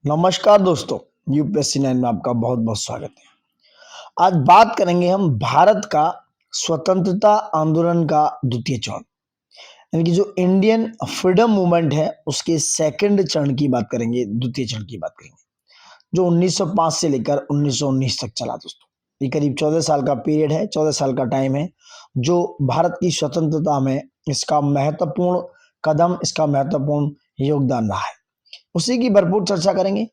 नमस्कार दोस्तों, यूपीएससी 9 में आपका बहुत बहुत स्वागत है। आज बात करेंगे हम भारत का स्वतंत्रता आंदोलन का द्वितीय चरण, यानी कि जो इंडियन फ्रीडम मूवमेंट है उसके सेकंड चरण की बात करेंगे, द्वितीय चरण की बात करेंगे, जो 1905 से लेकर 1919 तक चला दोस्तों। ये करीब 14 साल का पीरियड है, 14 साल का टाइम है, जो भारत की स्वतंत्रता में इसका महत्वपूर्ण कदम, इसका महत्वपूर्ण योगदान रहा है। उसी की भरपूर चर्चा करेंगे।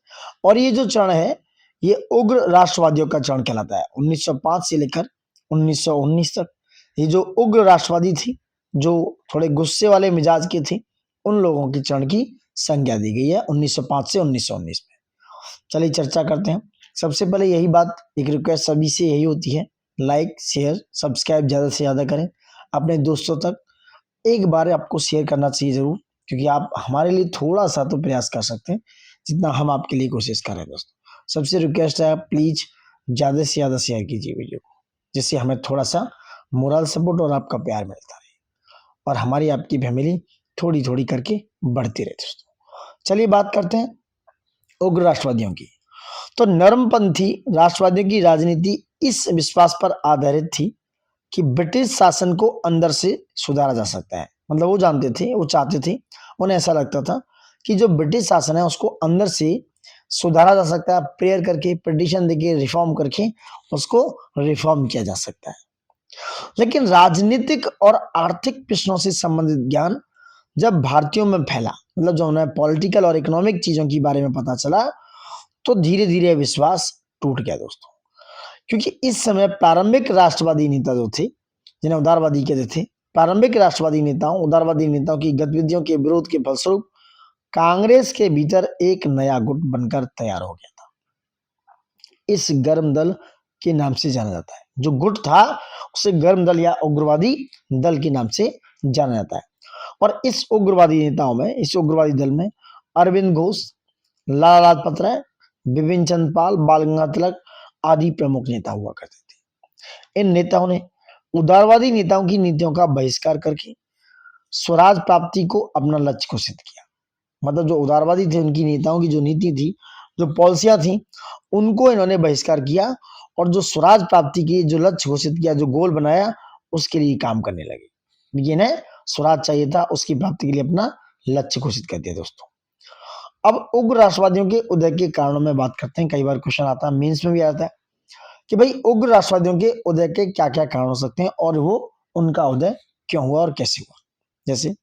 और ये जो चरण है ये उग्र राष्ट्रवादियों का चरण कहलाता है। 1905 से लेकर 1919 तक ये जो उग्र राष्ट्रवादी थी, जो थोड़े गुस्से वाले मिजाज के थे, उन लोगों के चरण की संज्ञा दी गई है 1905 से 1919 में। चलिए चर्चा करते हैं। सबसे पहले यही बात, एक रिक्वेस्ट सभी से यही होती है, लाइक शेयर सब्सक्राइब ज़्यादा से ज़्यादा करें, अपने दोस्तों तक एक बार आपको शेयर करना चाहिए ज़रूर, क्योंकि आप हमारे लिए थोड़ा सा तो प्रयास कर सकते हैं जितना हम आपके लिए कोशिश कर रहे हैं दोस्तों। सबसे रिक्वेस्ट है, आप प्लीज़ ज़्यादा से ज़्यादा शेयर कीजिए वीडियो को, जिससे हमें थोड़ा सा मोरल सपोर्ट और आपका प्यार मिलता रहे और हमारी आपकी फैमिली थोड़ी थोड़ी करके बढ़ती रहे दोस्तों। चलिए बात करते हैं उग्र राष्ट्रवादियों की। तो नरमपंथी राष्ट्रवादियों की राजनीति इस विश्वास पर आधारित थी कि ब्रिटिश शासन को अंदर से सुधारा जा सकता है। मतलब वो जानते थे, वो चाहते थे, उन्हें ऐसा लगता था कि जो ब्रिटिश शासन है उसको अंदर से सुधारा जा सकता है, प्रेयर करके, पिटीशन देके, रिफॉर्म करके उसको रिफॉर्म किया जा सकता है। लेकिन राजनीतिक और आर्थिक प्रश्नों से संबंधित ज्ञान जब भारतीयों में फैला, मतलब जब उन्हें पॉलिटिकल और इकोनॉमिक चीजों के बारे में पता चला, तो धीरे धीरे विश्वास टूट गया दोस्तों। क्योंकि इस समय प्रारंभिक राष्ट्रवादी नेता जो थे, जिन्हें उदारवादी कहते थे, प्रारंभिक राष्ट्रवादी नेताओं, उदारवादी नेताओं की गतिविधियों के विरोध के फलस्वरूप कांग्रेस के भीतर एक नया गुट बनकर तैयार हो गया था। इस गर्म दल के नाम से जाना जाता है। जो गुट था उसे गर्म दल या उग्रवादी दल के नाम से जाना जाता है। और इस उग्रवादी नेताओं में, इस उग्रवादी दल में अरविंद घोष, लाला लाजपत राय, बिपिन चंद्र पाल, बाल गंगाधर तिलक आदि प्रमुख नेता हुआ करते थे। इन नेताओं ने उदारवादी नेताओं की नीतियों का बहिष्कार करके स्वराज प्राप्ति को अपना लक्ष्य घोषित किया। मतलब जो उदारवादी थे, उनकी नेताओं की जो नीति थी, जो पॉलिसियां थी, उनको इन्होंने बहिष्कार किया और जो स्वराज प्राप्ति की जो लक्ष्य घोषित किया, जो गोल बनाया, उसके लिए काम करने लगे। इन्हें स्वराज चाहिए था, उसकी प्राप्ति के लिए अपना लक्ष्य घोषित कर दिया दोस्तों। अब उग्र राष्ट्रवादियों के उदय के कारणों में बात करते हैं। कई बार क्वेश्चन आता है, मेंस में भी आता है कि भाई उग्र राष्ट्रवादियों के उदय के क्या क्या कारण हो सकते हैं और वो उनका उदय क्यों हुआ और कैसे हुआ। जैसे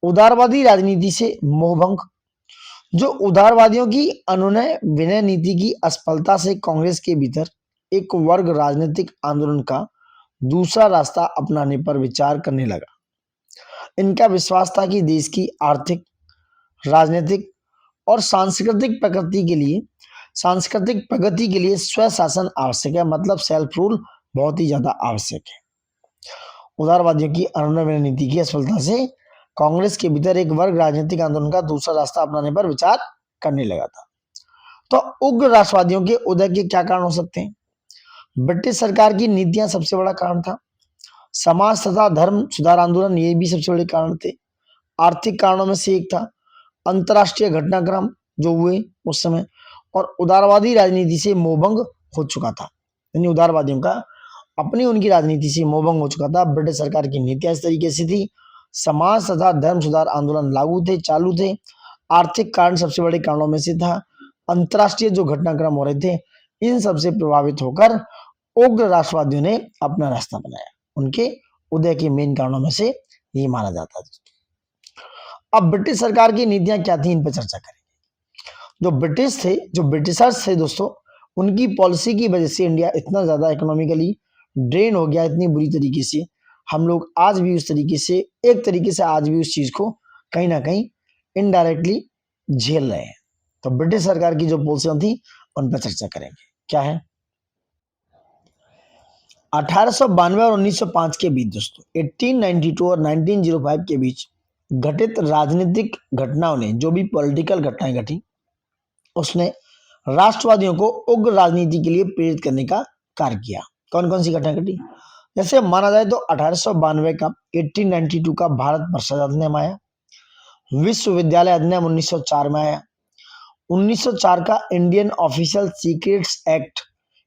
उदारवादी राजनीति से मोहभंग। जो उदारवादियों की अनुनय विनय नीति की असफलता से कांग्रेस के भीतर एक वर्ग राजनीतिक आंदोलन का दूसरा रास्ता अपनाने पर विचार करने लगा। इनका विश्वास था कि देश की आर्थिक, राजनीतिक और सांस्कृतिक प्रगति के लिए स्वशासन आवश्यक है। मतलब सेल्फ रूल बहुत ही ज्यादा आवश्यक है। उदारवादियों की अनुनय नीति की असफलता से कांग्रेस के भीतर एक वर्ग राजनीतिक आंदोलन का दूसरा रास्ता अपनाने पर विचार करने लगा था। तो उग्र राष्ट्रवादियों के उदय के क्या कारण हो सकते हैं? ब्रिटिश सरकार की नीतियां सबसे बड़ा कारण था। समाज तथा धर्म सुधार आंदोलन, ये भी सबसे बड़े कारण थे। आर्थिक कारणों में से एक था अंतरराष्ट्रीय घटनाक्रम जो हुए उस समय, और उदारवादी राजनीति से मोहभंग हो चुका था। यानी उदारवादियों का अपनी उनकी राजनीति से मोहभंग हो चुका था। ब्रिटिश सरकार की नीतियां इस तरीके से थी, समाज तथा धर्म सुधार आंदोलन लागू थे, चालू थे। आर्थिक कारण सबसे बड़े कारणों में से था। अंतरराष्ट्रीय जो घटनाक्रम हो रहे थे, इन सबसे प्रभावित होकर उग्र राष्ट्रवादियों ने अपना रास्ता बनाया। उनके उदय के मेन कारणों में से ये माना जाता है। अब ब्रिटिश सरकार की नीतियां क्या थी, इन पर चर्चा करेंगे। जो ब्रिटिश थे, जो ब्रिटिशर्स थे दोस्तों, उनकी पॉलिसी की वजह से इंडिया इतना ज्यादा इकोनॉमिकली ड्रेन हो गया, इतनी बुरी तरीके से। हम लोग आज भी उस तरीके से, एक तरीके से आज भी उस चीज को कहीं ना कहीं इनडायरेक्टली झेल रहे हैं। तो ब्रिटिश सरकार की जो पॉलिसियां थी उन पर चर्चा करेंगे। क्या है 1892 और 1905 के बीच दोस्तों, 1892 और 1905 के बीच घटित राजनीतिक घटनाओं ने, जो भी पॉलिटिकल घटनाएं घटी, उसने राष्ट्रवादियों को उग्र राजनीति के लिए प्रेरित करने का कार्य किया। कौन कौन सी घटना घटी? जैसे माना जाए तो 1892 का, 1892 का भारत भ्रष्टाचार अधिनियम आया, विश्वविद्यालय अधिनियम 1904 में आया, 1904 का इंडियन ऑफिशियल सीक्रेट्स एक्ट,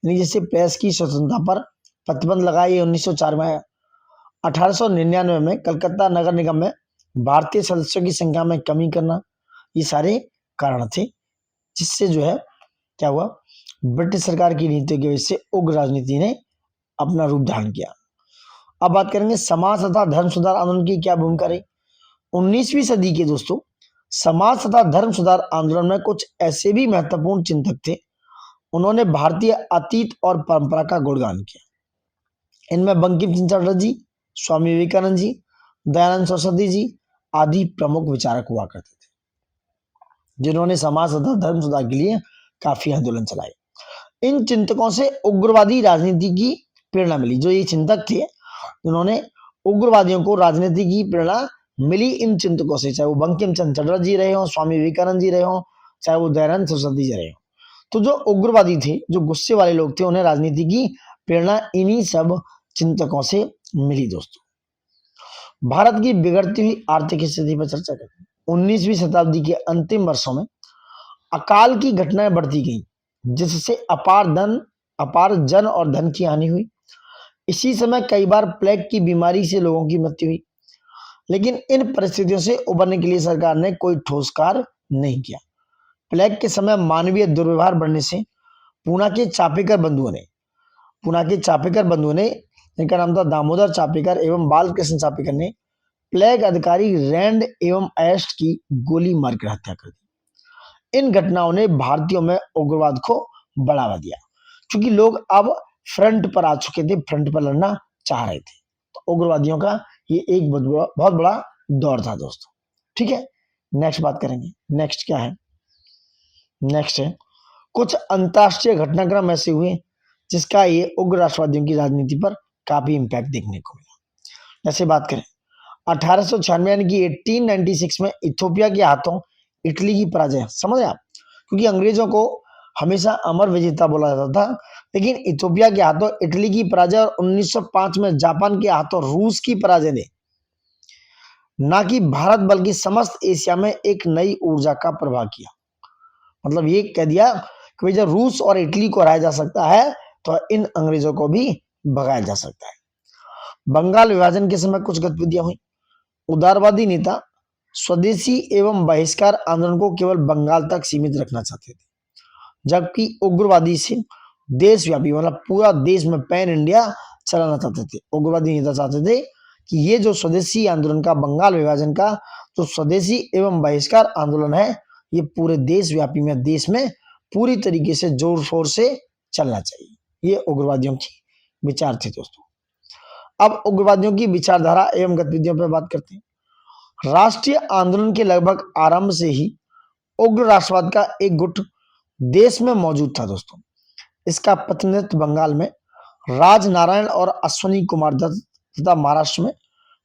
यानी जैसे प्रेस की स्वतंत्रता पर प्रतिबंध लगा, ये 1904 में है। 1899 में कलकत्ता नगर निगम में भारतीय सदस्यों की संख्या में कमी करना, ये सारे कारण थे जिससे जो है क्या हुआ, ब्रिटिश सरकार की नीतियों की वजह से उग्र राजनीति ने अपना रूप धारण किया। अब बात करेंगे समाज तथा धर्म सुधार आंदोलन की क्या भूमिका रही। 19वीं सदी के दोस्तों समाज तथा धर्म सुधार आंदोलन में कुछ ऐसे भी महत्वपूर्ण चिंतक थे, उन्होंने भारतीय अतीत और परंपरा का गुणगान किया। इनमें बंकिम चंद्र चटर्जी जी, स्वामी विवेकानंद जी, दयानंद सरस्वती जी आदि प्रमुख विचारक हुआ करते थे, जिन्होंने समाज तथा धर्म सुधार के लिए काफी आंदोलन चलाए। इन चिंतकों से उग्रवादी राजनीति की प्रेरणा मिली। जो ये चिंतक थे उन्होंने उग्रवादियों को राजनीति की प्रेरणा मिली इन चिंतकों से, चाहे वो बंकिम चंद्र चटर्जी जी रहे हो, स्वामी विवेकानंद जी रहे हो, चाहे वो दयानंद सरस्वती जी रहे हो। तो जो उग्रवादी थे, जो गुस्से वाले लोग थे, उन्हें राजनीति की प्रेरणा इन्हीं सब चिंतकों से मिली। दोस्तों भारत की बिगड़ती हुई आर्थिक स्थिति पर चर्चा करते हैं। 19वीं शताब्दी के अंतिम वर्षों में अकाल की घटनाएं बढ़ती गई, जिससे अपार जन और धन की हानि हुई। इसी समय कई बार प्लेग की बीमारी से लोगों की मृत्यु हुई, लेकिन इन परिस्थितियों से उबरने के लिए सरकार ने कोई ठोस कार्य नहीं किया। प्लेग के समय मानवीय दुर्व्यवहार बढ़ने से पूना के चापेकर बंधुओं ने, इनका नाम था दामोदर चापेकर एवं बालकृष्ण चापेकर ने प्लेग अधिकारी रैंड एवं एस्ट की गोली मारकर हत्या कर दी। इन घटनाओं ने भारतीयों में उग्रवाद को बढ़ावा दिया, क्योंकि लोग अब फ्रंट पर आ चुके थे, फ्रंट पर लड़ना चाह रहे थे। तो उग्रवादियों का ये एक बहुत बड़ा दौर था दोस्तों। ठीक है, नेक्स्ट बात करेंगे। नेक्स्ट क्या है, नेक्स्ट है कुछ अंतरराष्ट्रीय घटनाक्रम ऐसे हुए जिसका ये उग्र राष्ट्रवादियों की राजनीति पर काफी इंपैक्ट देखने को मिला। जैसे बात करें 1896 यानी कि 1896 में इथोपिया के हाथों इटली की पराजय, समझे आप, क्योंकि अंग्रेजों को हमेशा अमर विजेता बोला जाता था, लेकिन इथोपिया के हाथों इटली की पराजय और 1905 में जापान के हाथों रूस की पराजय ने न कि भारत बल्कि समस्त एशिया में एक नई ऊर्जा का प्रवाह किया। मतलब ये कह दिया कि जब रूस और इटली को हराया जा सकता है तो इन अंग्रेजों को भी भगाया जा सकता है। बंगाल विभाजन के समय कुछ गतिविधियां हुई। उदारवादी नेता स्वदेशी एवं बहिष्कार आंदोलन को केवल बंगाल तक सीमित रखना चाहते थे, जबकि उग्रवादी से देशव्यापी मतलब पूरा देश में पैन इंडिया चलाना चाहते थे। उग्रवादी नेता चाहते थे कि ये जो स्वदेशी आंदोलन का, बंगाल विभाजन का जो स्वदेशी एवं बहिष्कार आंदोलन है, ये पूरे देशव्यापी में, देश में पूरी तरीके से जोर शोर से चलना चाहिए। ये उग्रवादियों की विचार थे दोस्तों। अब उग्रवादियों की विचारधारा एवं गतिविधियों पर बात करते हैं। राष्ट्रीय आंदोलन के लगभग आरंभ से ही उग्र राष्ट्रवाद का एक गुट देश में मौजूद था दोस्तों। इसका प्रतिनिधित्व बंगाल में राजनारायण और अश्वनी कुमार दत्त तथा महाराष्ट्र में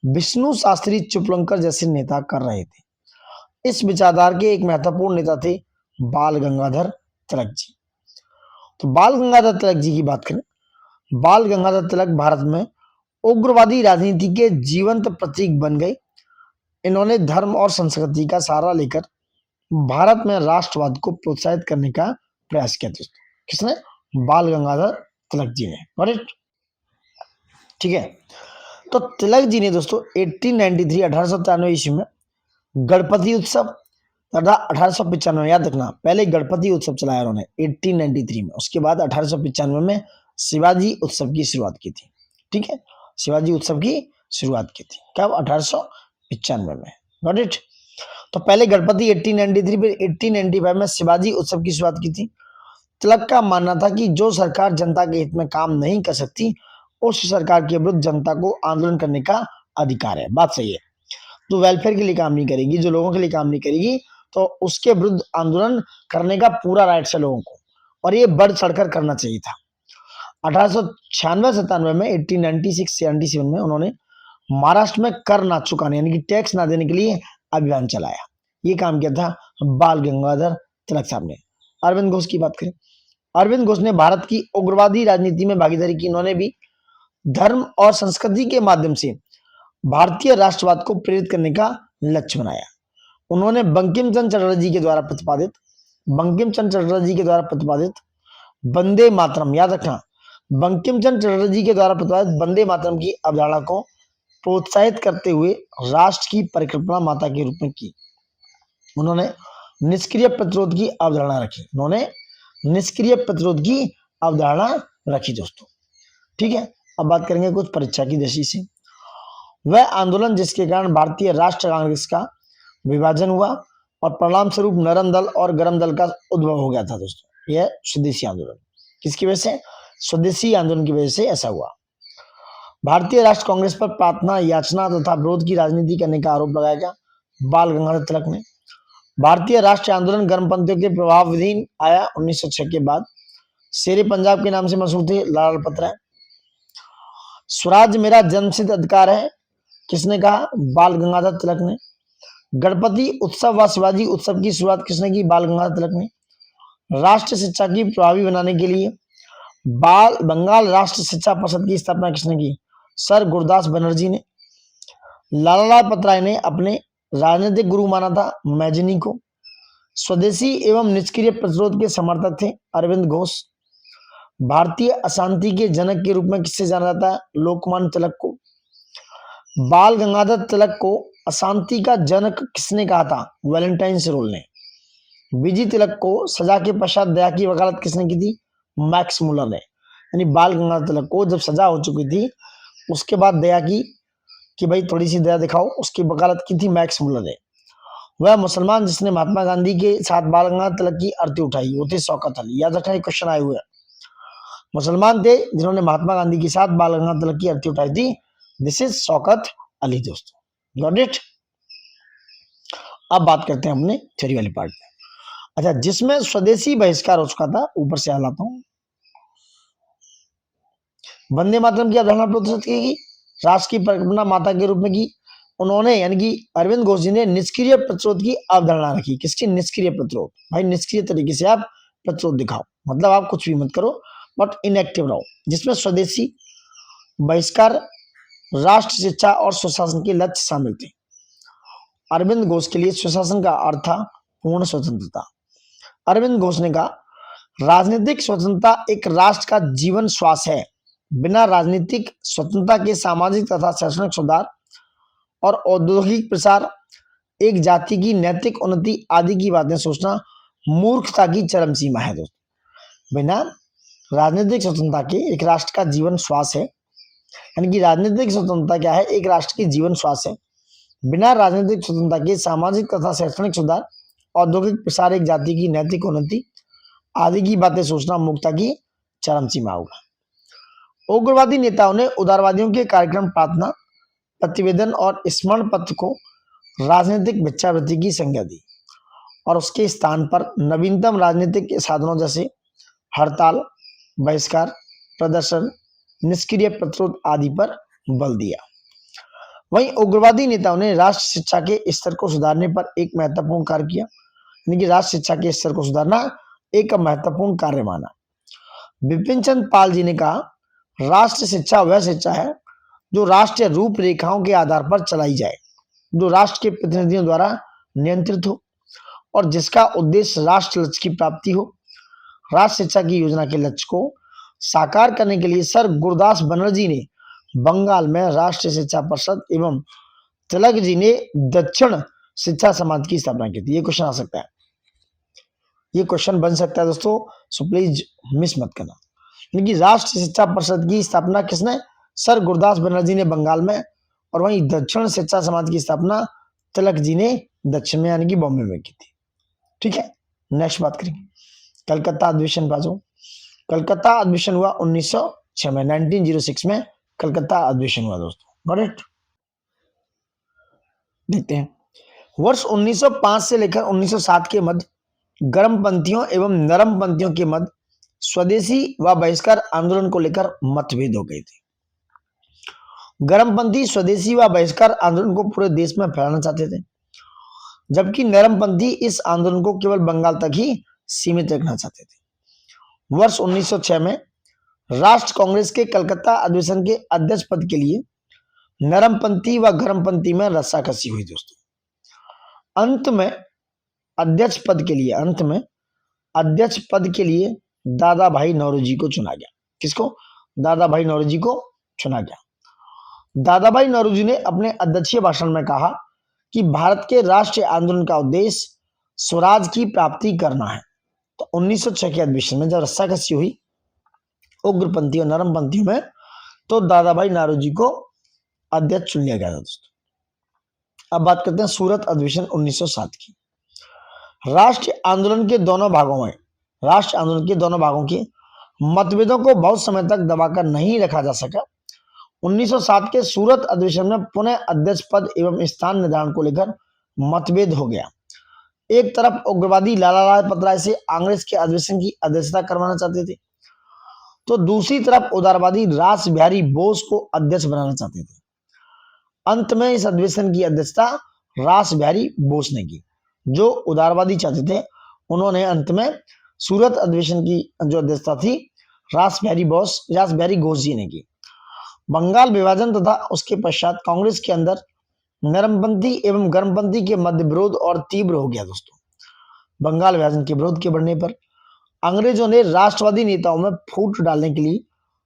विष्णु शास्त्री चुपलंकर जैसे नेता कर रहे थे। इस विचारधारा के एक महत्वपूर्ण नेता थे बाल गंगाधर तिलक जी। तो बाल गंगाधर तिलक जी की बात करें, बाल गंगाधर तिलक भारत में उग्रवादी राजनीति के जीवंत प्रतीक बन गए। इन्होंने धर्म और संस्कृति का सहारा लेकर भारत में राष्ट्रवाद को प्रोत्साहित करने का प्रयास किया दोस्तों। किसने? बाल गंगाधर तिलक जी ने। ठीक है, तो तिलक जी ने दोस्तों 1893 ईस्वी में गणपति उत्सव तथा 1895, याद रखना, पहले गणपति उत्सव चलाया उन्होंने 1893 में, उसके बाद 1895 में शिवाजी उत्सव की शुरुआत की थी। ठीक है, शिवाजी उत्सव की शुरुआत की थी कब? 1895 में। Got it. तो पहले गणपति 1893 फिर 1895 में शिवाजी उत्सव की शुरुआत की थी। तिलक का मानना था कि जो सरकार जनता के हित में काम नहीं कर सकती, उस सरकार के विरुद्ध जनता को आंदोलन करने का अधिकार है। बात सही है। जो वेलफेयर के लिए काम नहीं करेगी, जो लोगों के लिए काम नहीं करेगी, तो उसके विरुद्ध आंदोलन करने का पूरा राइट है लोगों को, और ये बढ़ चढ़कर करना चाहिए था। 1896-97 में 1896-97 में उन्होंने महाराष्ट्र में कर ना चुकाने यानी कि टैक्स ना देने के लिए अभियान चलाया। ये काम किया था बाल गंगाधर तिलक साहब ने। अरविंद घोष की बात करें, अरविंद घोष ने भारत की उग्रवादी राजनीति में भागीदारी की। इन्होंने भी धर्म और संस्कृति के माध्यम से भारतीय राष्ट्रवाद को प्रेरित करने का लक्ष्य बनाया। उन्होंने बंकिम चंद्र चटर्जी के द्वारा प्रतिपादित बंकिम चंद्र चटर्जी के द्वारा प्रतिपादित वंदे मातरम, याद रखना, बंकिम चंद्र चटर्जी के द्वारा प्रतिपादित वंदे मातरम की अवधारणा को प्रोत्साहित करते हुए राष्ट्र की परिकल्पना माता के रूप में की। उन्होंने निष्क्रिय प्रतिरोध की अवधारणा रखी, उन्होंने निष्क्रिय प्रतिरोध की अवधारणा रखी दोस्तों। ठीक है, अब बात करेंगे कुछ परीक्षा की दृष्टि से। वह आंदोलन जिसके कारण भारतीय राष्ट्र कांग्रेस का विभाजन हुआ और परिणाम स्वरूप नरम दल और गरम दल का उद्भव हो गया था दोस्तों, यह स्वदेशी आंदोलन। किसकी वजह से? स्वदेशी आंदोलन की वजह से ऐसा हुआ। भारतीय राष्ट्र कांग्रेस पर प्रार्थना, याचना तथा विरोध की राजनीति करने का आरोप लगाया गया बाल गंगाधर तिलक ने। भारतीय राष्ट्रीय आंदोलन गर्मपंथियों के प्रभावाधीन आया 1906 के बाद। शेरे पंजाब के नाम से मशहूर थे लाला लाजपत राय। स्वराज मेरा जन्मसिद्ध अधिकार है, किसने कहा? बाल गंगाधर तिलक ने। गणपति उत्सव व शिवाजी उत्सव की शुरुआत किसने की? बाल गंगाधर तिलक ने। राष्ट्र शिक्षा की प्रभावी बनाने के लिए बंगाल राष्ट्र शिक्षा परिषद की स्थापना किसने की? सर गुरदास बनर्जी ने। लाला लाजपत राय ने अपने राजनीतिक गुरु माना था मैजनी को। स्वदेशी एवं निष्क्रिय प्रतिरोध के समर्थक थे अरविंद घोष। भारतीय अशांति के जनक के रूप में किससे जाना जाता है? लोकमान्य तिलक को। बाल गंगाधर तिलक को अशांति का जनक किसने कहा था? वैलेंटाइन रोल ने। बीजी तिलक को सजा के पश्चात दया की वकालत किसने की थी? मैक्स मुलर ने। यानी बाल गंगाधर तिलक को जब सजा हो चुकी थी उसके बाद दया की कि भाई थोड़ी सी दया दिखाओ, उसकी वकालत की थी मैक्स मुलर ने। वह मुसलमान जिसने महात्मा गांधी के साथ बाल गंगाधर तिलक की आरती उठाई वो थे शौकत अली। याद रखना, क्वेश्चन आए हुए हैं। मुसलमान थे जिन्होंने महात्मा गांधी के साथ बाल गंगाधर तिलक की आरती उठाई थी, दिस इज शौकत अली दोस्तों। Got it. अब बात करते हैं अपने थ्योरी वाली पार्ट में। अच्छा, जिसमें स्वदेशी बहिष्कार हो चुका था, ऊपर से हलाता हूं। वंदे मातरम की अवधारणा प्रोत्साहित की, राष्ट्र की परिकल्पना माता के रूप में की। उन्होंने यानी कि अरविंद घोष जी ने निष्क्रिय प्रतिरोध की अवधारणा रखी। किसकी? निष्क्रिय प्रतिरोध। भाई निष्क्रिय तरीके से आप प्रतिरोध दिखाओ, मतलब आप कुछ भी मत करो बट इनएक्टिव रहो। जिसमें स्वदेशी बहिष्कार, राष्ट्र शिक्षा और सुशासन के लक्ष्य शामिल थे। अरविंद घोष के लिए सुशासन का अर्थ था पूर्ण स्वतंत्रता। अरविंद घोष ने कहा राजनीतिक स्वतंत्रता एक राष्ट्र का जीवन श्वास है। बिना राजनीतिक स्वतंत्रता के सामाजिक तथा शैक्षणिक सुधार और औद्योगिक प्रसार, एक जाति की नैतिक उन्नति आदि की बातें सोचना मूर्खता की चरम सीमा है दोस्तों। बिना राजनीतिक स्वतंत्रता के एक राष्ट्र का जीवन श्वास है, यानी कि राजनीतिक स्वतंत्रता क्या है? एक राष्ट्र की जीवन श्वास है। बिना राजनीतिक स्वतंत्रता के सामाजिक तथा शैक्षणिक सुधार, औद्योगिक प्रसार, एक जाति की नैतिक उन्नति आदि की बातें सोचना मूर्खता की चरम सीमा होगा। उग्रवादी नेताओं ने उदारवादियों के कार्यक्रम, प्रार्थना, प्रतिवेदन और स्मरण पत्र को राजनीतिक भिक्षावृत्ति की संज्ञा दी और उसके स्थान पर नवीनतम राजनीतिक साधनों जैसे हड़ताल, बहिष्कार, प्रदर्शन, निष्क्रिय प्रतिरोध आदि पर बल दिया। वहीं उग्रवादी नेताओं ने राष्ट्र शिक्षा के स्तर को सुधारने पर एक महत्वपूर्ण कार्य किया, यानी कि राष्ट्र शिक्षा के स्तर को सुधारना एक महत्वपूर्ण कार्य माना। विपिन चंद्र पाल जी ने कहा राष्ट्र शिक्षा वह शिक्षा है जो राष्ट्रीय रूपरेखाओं के आधार पर चलाई जाए, जो राष्ट्र के प्रतिनिधियों द्वारा नियंत्रित हो और जिसका उद्देश्य राष्ट्र लक्ष्य की प्राप्ति हो। राष्ट्र शिक्षा की योजना के लक्ष्य को साकार करने के लिए सर गुरदास बनर्जी ने बंगाल में राष्ट्रीय शिक्षा परिषद एवं तिलक जी ने दक्षिण शिक्षा समाज की स्थापना की थी। ये क्वेश्चन आ सकता है, ये क्वेश्चन बन सकता है दोस्तों, सो प्लीज मिस मत करना। यानी कि राष्ट्रीय शिक्षा परिषद की स्थापना किसने? सर गुरदास बनर्जी ने बंगाल में, और वहीं दक्षिण शिक्षा समाज की स्थापना तिलक जी ने दक्षिण में यानी कि बॉम्बे में की थी। ठीक है, नेक्स्ट बात करेंगे कलकत्ता अधिवेशन। बाजू कलकत्ता अधिवेशन हुआ 1906 में, 1906 में कलकत्ता अधिवेशन हुआ दोस्तों। Got it. देखते हैं वर्ष 1905 से लेकर 1907 के मध्य गर्मपंथियों एवं नरमपंथियों के मध्य स्वदेशी व बहिष्कार आंदोलन को लेकर मतभेद हो गए थे। गर्मपंथी स्वदेशी व बहिष्कार आंदोलन को पूरे देश में फैलाना चाहते थे, जबकि नरमपंथी इस आंदोलन को केवल बंगाल तक ही सीमित रखना चाहते थे। वर्ष 1906 में राष्ट्र कांग्रेस के कलकत्ता अधिवेशन के अध्यक्ष पद के लिए नरमपंथी व गर्मपंथी में रस्साकसी हुई दोस्तों। अंत में अध्यक्ष पद के लिए अध्यक्ष पद के लिए दादा भाई नौरोजी को चुना गया। किसको? दादा भाई नौरोजी को चुना गया। दादा भाई नौरोजी ने अपने अध्यक्षीय भाषण में कहा कि भारत के राष्ट्रीय आंदोलन का उद्देश्य स्वराज की प्राप्ति करना है। तो 1906 के अधिवेशन में जब रस्साकसी हुई उग्रपंथी और नरमपंथियों में, तो दादा भाई नौरोजी को अध्यक्ष चुन लिया गया था दोस्तों। अब बात करते हैं सूरत अधिवेशन 1907 की। राष्ट्रीय आंदोलन के दोनों भागों के मतभेदों को बहुत समय तक दबाकर नहीं रखा जा सका। 1907 के सूरत अधिवेशन में पुनः अध्यक्ष पद एवं स्थान निर्धारण को लेकर मतभेद हो गया। एक तरफ उग्रवादी लाला लाजपत राय से कांग्रेस के अधिवेशन की अध्यक्षता करवाना चाहते थे, तो दूसरी तरफ उदारवादी रास बिहारी बोस को अध्यक्ष बनाना चाहते थे। अंत में इस अधिवेशन की अध्यक्षता रास बिहारी बोस ने की। जो उदारवादी चाहते थे, उन्होंने अंत में सूरत अधिवेशन की जो अध्यक्षता थी रास बिहारी घोष जी ने की। बंगाल विभाजन तथा उसके पश्चात कांग्रेस के अंदर नरमपंथी एवं गर्मपंथी के मध्य विरोध और तीव्र हो गया दोस्तों। बंगाल विभाजन के विरोध के बढ़ने पर अंग्रेजों ने राष्ट्रवादी नेताओं में फूट डालने के लिए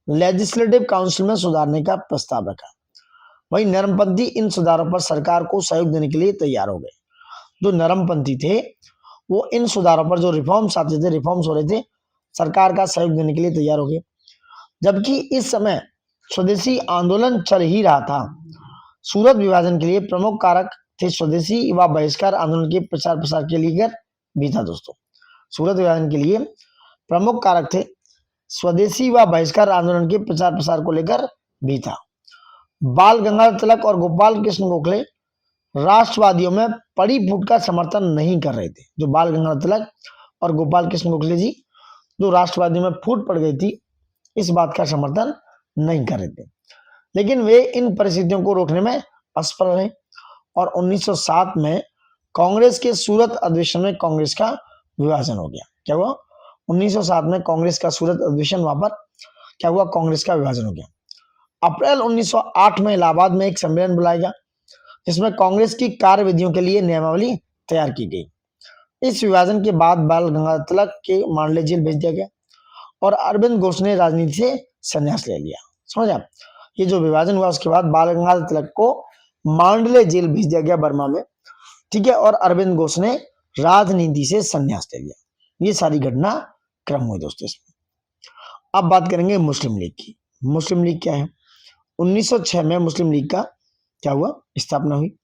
लेजिस्लेटिव काउंसिल में सुधारने का प्रस्ताव रखा। वहीं नरमपंथी इन सुधारों पर सरकार को सहयोग देने के लिए तैयार हो गए। जो नरमपंथी थे वो इन सुधारों पर जो रिफॉर्म्स हो रहे थे, सरकार का सहयोग देने के लिए तैयार हो गए। जबकि इस समय स्वदेशी आंदोलन चल ही रहा था। सूरत विभाजन के लिए प्रमुख कारक थे स्वदेशी व बहिष्कार आंदोलन के प्रचार प्रसार के लिए भी था दोस्तों। सूरत विभाजन के लिए प्रमुख कारक थे स्वदेशी व बहिष्कार आंदोलन के प्रचार प्रसार को लेकर भी था। बाल गंगाधर तिलक और गोपाल कृष्ण गोखले राष्ट्रवादियों में पड़ी फूट का समर्थन नहीं कर रहे थे। जो बाल गंगाधर तिलक और गोपाल कृष्ण गोखले जी, जो राष्ट्रवादियों में फूट पड़ गई थी, इस बात का समर्थन नहीं कर रहे थे। लेकिन वे इन परिस्थितियों को रोकने में असफल रहे और 1907 में कांग्रेस के सूरत अधिवेशन में कांग्रेस का विभाजन हो गया। क्या हुआ? 1907 में कांग्रेस का सूरत अधिवेशन, वहां पर क्या हुआ? कांग्रेस का विभाजन हो गया। अप्रैल 1908 में इलाहाबाद में एक सम्मेलन बुलाया गया जिसमें कांग्रेस की कार्यविधियों के लिए नियमावली तैयार की गई। इस विभाजन के बाद बाल गंगाधर तिलक के मांडले जेल भेज दिया गया और अरविंद घोष ने राजनीति से संन्यास ले लिया। समझ आप? ये जो विभाजन हुआ उसके बाद बाल गंगाधर तिलक को मांडले जेल भेज दिया गया बर्मा में, ठीक है, और अरविंद घोष ने राजनीति से संन्यास ले लिया। ये सारी घटना क्रम हुई दोस्तों इसमें। अब बात करेंगे मुस्लिम लीग की। मुस्लिम लीग क्या है? 1906 में मुस्लिम लीग का क्या हुआ? स्थापना हुई।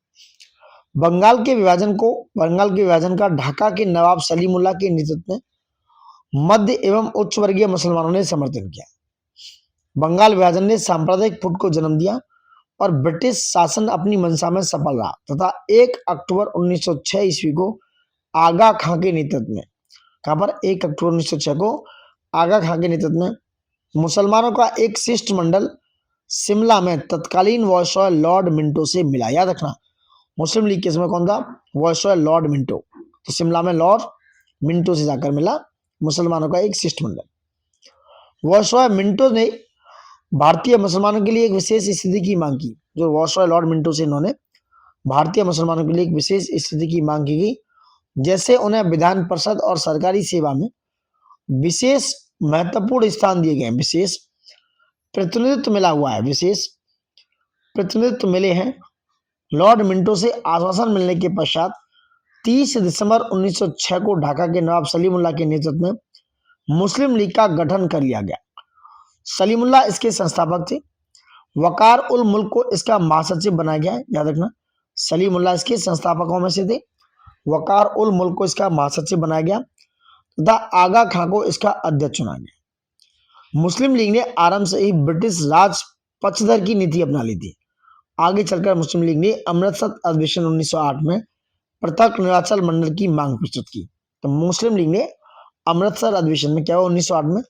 बंगाल के विभाजन का ढाका के नवाब सलीमुल्लाह के नेतृत्व में मध्य एवं उच्च वर्गीय मुसलमानों ने समर्थन किया। बंगाल विभाजन ने सांप्रदायिक फुट को जन्म दिया और ब्रिटिश शासन अपनी मंशा में सफल रहा तथा 1 अक्टूबर 1906 ईस्वी को आगा खां के नेतृत्व में, कहां पर? 1 अक्टूबर 1906 को आगा खां के नेतृत्व में मुसलमानों का एक शिष्टमंडल शिमला में तत्कालीन वायसरॉय लॉर्ड मिंटो से मिला। याद रखना, मुस्लिम लीग के समय कौन था? Viceroy Lord Minto. तो शिमला में लॉर्ड मिंटो से जाकर मिला मुसलमानों का एक शिष्टमंडल। वायसरॉय मिंटो ने भारतीय मुसलमानों के लिए एक विशेष स्थिति की मांग की। जो वायसरॉय लॉर्ड मिंटो से इन्होंने भारतीय मुसलमानों के लिए एक विशेष स्थिति की मांग की गई, जैसे उन्हें विधान परिषद और सरकारी सेवा में विशेष महत्वपूर्ण स्थान दिए गए, विशेष प्रतिनिधित्व मिला हुआ है, विशेष प्रतिनिधित्व मिले हैं। लॉर्ड मिंटो से आश्वासन मिलने के पश्चात 30 दिसंबर 1906 को ढाका के नवाब सलीमुल्लाह के नेतृत्व में मुस्लिम लीग का गठन कर लिया गया। सलीमुल्लाह इसके संस्थापक थे। वकार उल मुल्क को इसका महासचिव बनाया गया। याद रखना, सलीमुल्लाह इसके संस्थापकों में से थे। वकार उल मुल्क को इसका महासचिव बनाया गया तथा आगा खां को इसका अध्यक्ष चुना गया। मुस्लिम लीग ने आरंभ से ही ब्रिटिश राज पक्षधर की नीति अपना ली थी। आगे चलकर मुस्लिम लीग ने अमृतसर अधिवेशन 1908 में पृथक निर्वाचन मंडल की मांग प्रस्तुत की। तो मुस्लिम लीग ने अमृतसर अधिवेशन में क्या हुआ? 1908 में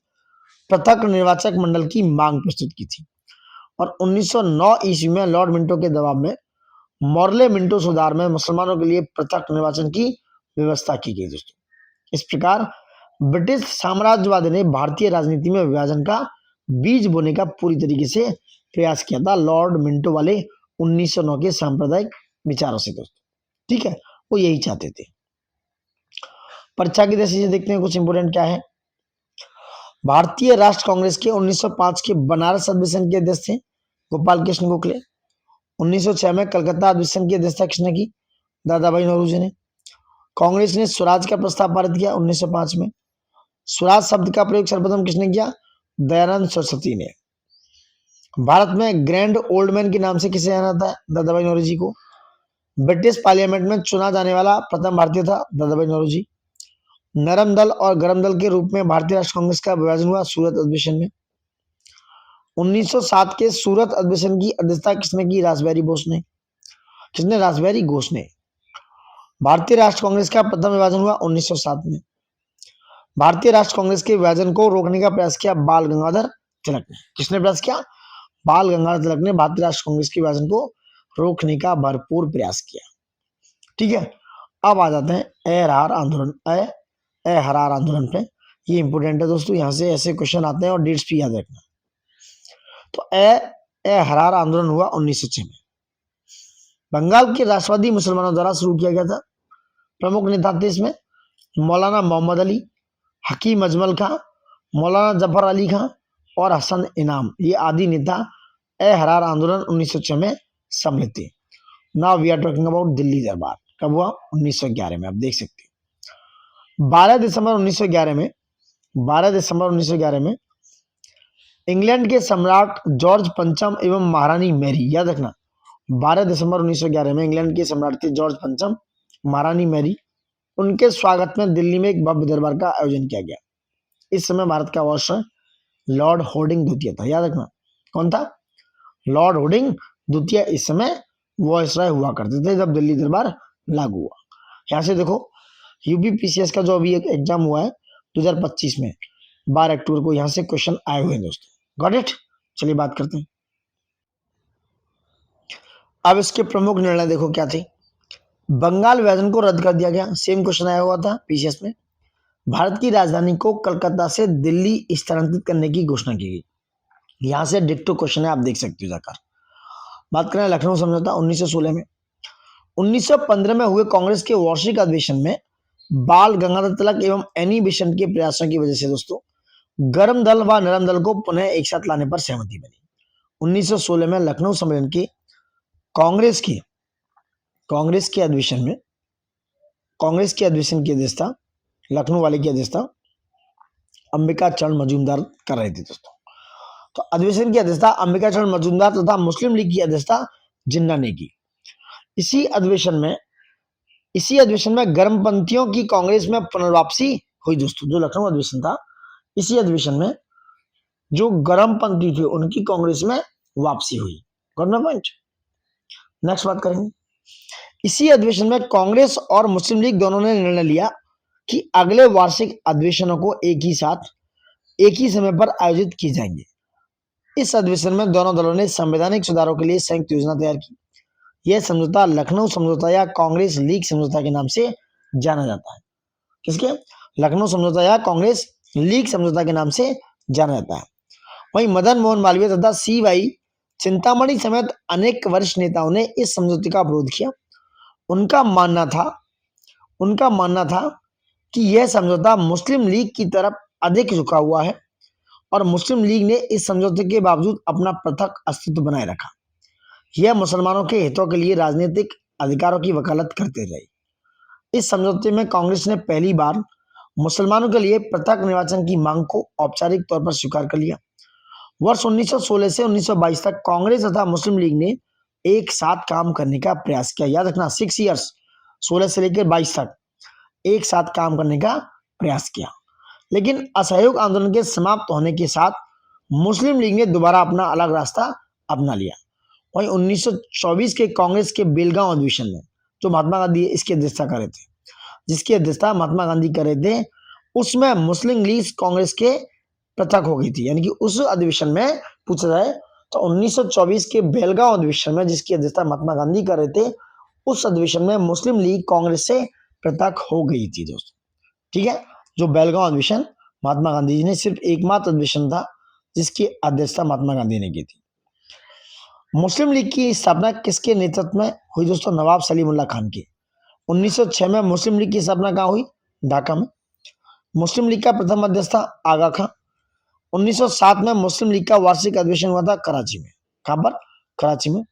पृथक निर्वाचक मंडल की मांग प्रस्तुत की थी। और 1909 ईस्वी में लॉर्ड मिंटो के दबाव में मॉर्ले मिंटो सुधार में मुसलमानों के लिए पृथक निर्वाचन की व्यवस्था की गई दोस्तों। इस प्रकार ब्रिटिश साम्राज्यवाद ने भारतीय राजनीति में विभाजन का बीज बोने का पूरी तरीके से प्रयास किया था लॉर्ड मिंटो वाले 1909 के सांप्रदायिक विचारों से दोस्तों। ठीक है, वो यही चाहते थे। परीक्षा की दृष्टि से देखते हैं कुछ इंपोर्टेंट क्या है। भारतीय राष्ट्र कांग्रेस के 1905 के बनारस अधिवेशन के अध्यक्ष थे गोपाल कृष्ण गोखले। 1906 में कलकत्ता अधिवेशन की अध्यक्षता किसने की? दादा भाई नौरोजी ने। कांग्रेस ने स्वराज का प्रस्ताव पारित किया 1905 में। स्वराज शब्द का प्रयोग सर्वप्रथम किसने किया? दयानंद सरस्वती ने। भारत में ग्रैंड ओल्ड मैन के नाम से किसे जाना जाता है? दादा भाई नौरोजी को। ब्रिटिश पार्लियामेंट में चुना जाने वाला प्रथम भारतीय था दादा भाई नौरोजी। नरम दल और गरम दल के रूप में भारतीय राष्ट्र कांग्रेस का विभाजन हुआ सूरत अधिवेशन में। 1907 के सूरत अधिवेशन की अध्यक्षता किसने की? रासबिहारी बोस ने। किसने? रासबिहारी घोष ने। भारतीय राष्ट्र कांग्रेस का प्रथम विभाजन हुआ 1907 में। भारतीय राष्ट्र कांग्रेस के विभाजन को रोकने का प्रयास किया बाल गंगाधर तिलक ने। किसने प्रयास किया? बाल गंगाधर तिलक ने भारतीय राष्ट्र कांग्रेस के विभाजन को रोकने का भरपूर प्रयास किया। ठीक है, अब आ जाते हैं अहरहार आंदोलन। अहरहार आंदोलन पे, ये इंपोर्टेंट है दोस्तों, यहाँ से ऐसे क्वेश्चन आते हैं और डेट्स भी याद रखना। तो अहरहार आंदोलन हुआ 1906 में। बंगाल के राष्ट्रवादी मुसलमानों द्वारा शुरू किया गया था। प्रमुख नेता थे इसमें मौलाना मोहम्मद अली, हकीम अजमल खां, मौलाना जफर अली खां और हसन इनाम। ये आदि नेता अहरहार आंदोलन 1906 में सम्मिलित थे। Now we are talking about Delhi Darbar. कब हुआ? 1911 में। आप देख सकते हैं 12 दिसंबर 1911 में, 12 दिसंबर 1911 में इंग्लैंड के सम्राट जॉर्ज पंचम एवं महारानी मैरी, याद रखना 12 दिसंबर 1911 में इंग्लैंड के सम्राट थे जॉर्ज पंचम, महारानी मैरी, उनके स्वागत में दिल्ली में एक भव्य दरबार का आयोजन किया गया। इस समय भारत का वायसराय लॉर्ड होर्डिंग द्वितीय था। याद रखना कौन था? लॉर्ड होर्डिंग द्वितीय इस समय वायसराय हुआ करते थे जब दिल्ली दरबार लागू हुआ। यहाँ से देखो यूपीपीसीएस का जो अभी एक एग्जाम हुआ है 2025 में 12 अक्टूबर को, यहाँ से क्वेश्चन आए हुए हैं दोस्तों। Got it? चलिए बात करते हैं। अब इसके प्रमुख निर्णय देखो क्या थे। बंगाल विभाजन को रद्द कर दिया गया, सेम क्वेश्चन आया हुआ था पीसीएस में। भारत की राजधानी को कलकत्ता से दिल्ली स्थानांतरित करने की घोषणा की गई। यहां से डिक्टो क्वेश्चन है, आप देख सकते हो जाकर। बात करें लखनऊ समझौता 1916 में। 1915 में हुए कांग्रेस के वार्षिक अधिवेशन में बाल गंगाधर तिलक एवं एनी बेसेंट के प्रयासों की वजह से दोस्तों गर्म दल व नरम दल को पुनः एक साथ लाने पर सहमति बनी। 1916 में लखनऊ सम्मेलन के कांग्रेस के अधिवेशन में, कांग्रेस के अधिवेशन की अध्यक्षता, लखनऊ वाले की अध्यक्षता अंबिका चरण मजूमदार कर रहे थे दोस्तों। तो अधिवेशन की अध्यक्षता अंबिका चरण मजूमदार तथा मुस्लिम लीग की अध्यक्षता जिन्ना ने की। इसी अधिवेशन में गर्मपंथियों की कांग्रेस में पुनर्वापसी हुई दोस्तों। जो लखनऊ अधिवेशन था, इसी अधिवेशन में जो गर्मपंथी थे उनकी कांग्रेस में वापसी हुई। पॉइंट। नेक्स्ट बात करेंगे। इसी अधिवेशन में कांग्रेस और मुस्लिम लीग दोनों ने निर्णय लिया कि अगले वार्षिक अधिवेशनों को एक ही समय पर आयोजित किए जाएंगे। इस अधिवेशन में दोनों दलों ने संवैधानिक सुधारों के लिए संयुक्त योजना तैयार की। यह समझौता लखनऊ समझौता या कांग्रेस लीग समझौता के नाम से जाना जाता है। किसके? लखनऊ समझौता या कांग्रेस लीग समझौता के नाम से जाना जाता है। वहीं मदन मोहन मालवीय तथा CY चिंतामणि समेत अनेक वरिष्ठ नेताओं ने इस समझौते का विरोध किया। उनका मानना था कि यह समझौता मुस्लिम लीग की तरफ अधिक झुका हुआ है और मुस्लिम लीग ने इस समझौते के बावजूद अपना पृथक अस्तित्व बनाए रखा। यह मुसलमानों के हितों के लिए राजनीतिक अधिकारों की वकालत करते रहे। इस समझौते में कांग्रेस ने पहली बार मुसलमानों के लिए पृथक निर्वाचन की मांग को औपचारिक तौर पर स्वीकार कर लिया। वर्ष 1916 से 1922 तक कांग्रेस तथा मुस्लिम लीग ने एक साथ काम करने का प्रयास किया। याद रखना 6 इयर्स, 16 से लेकर 22 तक एक साथ काम करने का प्रयास किया। लेकिन असहयोग आंदोलन के समाप्त होने के साथ मुस्लिम लीग ने दोबारा अपना अलग रास्ता अपना लिया। वहीं 1924 के कांग्रेस के बेलगांव अधिवेशन में जो महात्मा गांधी इसकी अध्यक्षता कर रहे थे, जिसकी अध्यक्षता महात्मा गांधी कर रहे थे, उसमें मुस्लिम लीग कांग्रेस के पृथक हो गई थी। यानी कि उस अधिवेशन में पूछा जाए तो 1924 के बेलगांव अधिवेशन में जिसकी अध्यक्षता महात्मा गांधी कर रहे थे, उस अधिवेशन में मुस्लिम लीग कांग्रेस से पृथक हो गई थी दोस्तों। ठीक है, जो बेलगांव अधिवेशन महात्मा गांधी जी ने सिर्फ एकमात्र अधिवेशन था जिसकी अध्यक्षता महात्मा गांधी ने की थी। मुस्लिम लीग की स्थापना किसके नेतृत्व में हुई दोस्तों? नवाब सलीमुल्लाह खान के। 1906 में मुस्लिम लीग की स्थापना कहाँ हुई? ढाका में। मुस्लिम लीग का प्रथम अध्यक्ष था आगा खां। 1907 में मुस्लिम लीग का वार्षिक अधिवेशन हुआ था कराची में। कहां पर? कराची में।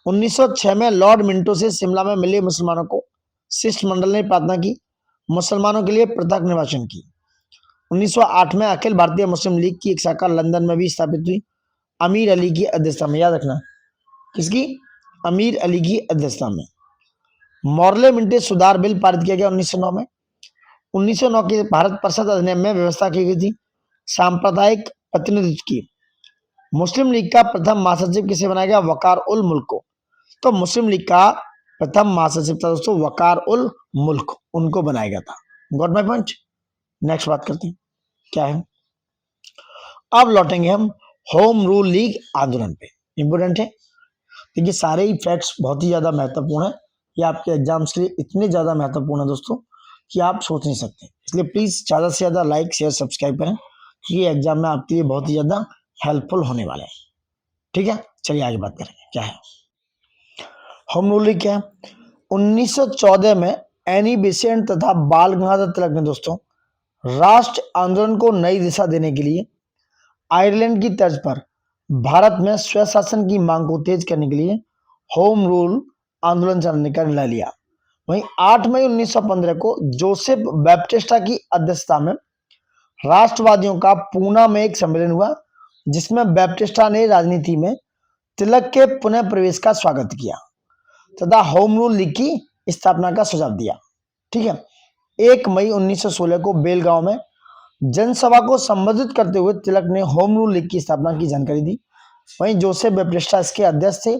1906 में लॉर्ड मिंटो से शिमला में मिले मुसलमानों को शिष्टमंडल ने प्रार्थना की, मुसलमानों के लिए पृथक निर्वाचन की। 1908 में अखिल भारतीय मुस्लिम लीग की एक शाखा लंदन में भी स्थापित हुई, अमीर अली की अध्यक्षता में। याद रखना, किसकी? अमीर अली की अध्यक्षता में। मॉर्ले मिंटे सुधार बिल पारित किया गया 1909 में। 1909 के भारत परिषद अधिनियम में व्यवस्था की गई थी सांप्रदायिक प्रतिनिधित्व की। मुस्लिम लीग का प्रथम महासचिव किसे बनाया गया? वकार उल मुल्क को। तो मुस्लिम लीग का प्रथम महासचिव था दोस्तों वकार उल मुल्क, उनको बनाया गया था। Got my point? नेक्स्ट बात करते हैं क्या है। अब लौटेंगे हम होम रूल लीग आंदोलन पे। इंपोर्टेंट है, देखिए सारे ही फैक्ट्स बहुत ही ज्यादा महत्वपूर्ण है। ये आपके एग्जाम्स के लिए इतने ज्यादा महत्वपूर्ण है दोस्तों कि आप सोच नहीं सकते। इसलिए प्लीज ज्यादा से ज्यादा लाइक शेयर सब्सक्राइब करें, क्योंकि एग्जाम में आपके लिए बहुत ही ज्यादा हेल्पफुल होने वाला है। ठीक है, चलिए आगे बात करेंगे क्या है होम रूल लीग। क्या है? 1914 में एनी बेसेंट तथा बाल गंगाधर तिलक ने दोस्तों राष्ट्र आंदोलन को नई दिशा देने के लिए आयरलैंड की तर्ज पर भारत में स्वशासन की मांग को तेज करने के लिए होम रूल आंदोलन चलाने का निर्णय लिया। वहीं 8 मई 1915 को जोसेफ बैप्टिस्टा की अध्यक्षता में राष्ट्रवादियों का पूना में एक सम्मेलन हुआ, जिसमें बैप्टिस्टा ने राजनीति में तिलक के पुनः प्रवेश का स्वागत किया तथा होम रूल लीग की स्थापना का सुझाव दिया। ठीक है, 1 मई 1916 को बेलगांव में जनसभा को संबोधित करते हुए तिलक ने होम रूल लीग की स्थापना की जानकारी दी। वहीं जोसेफ बैप्टिस्टा इसके अध्यक्ष थे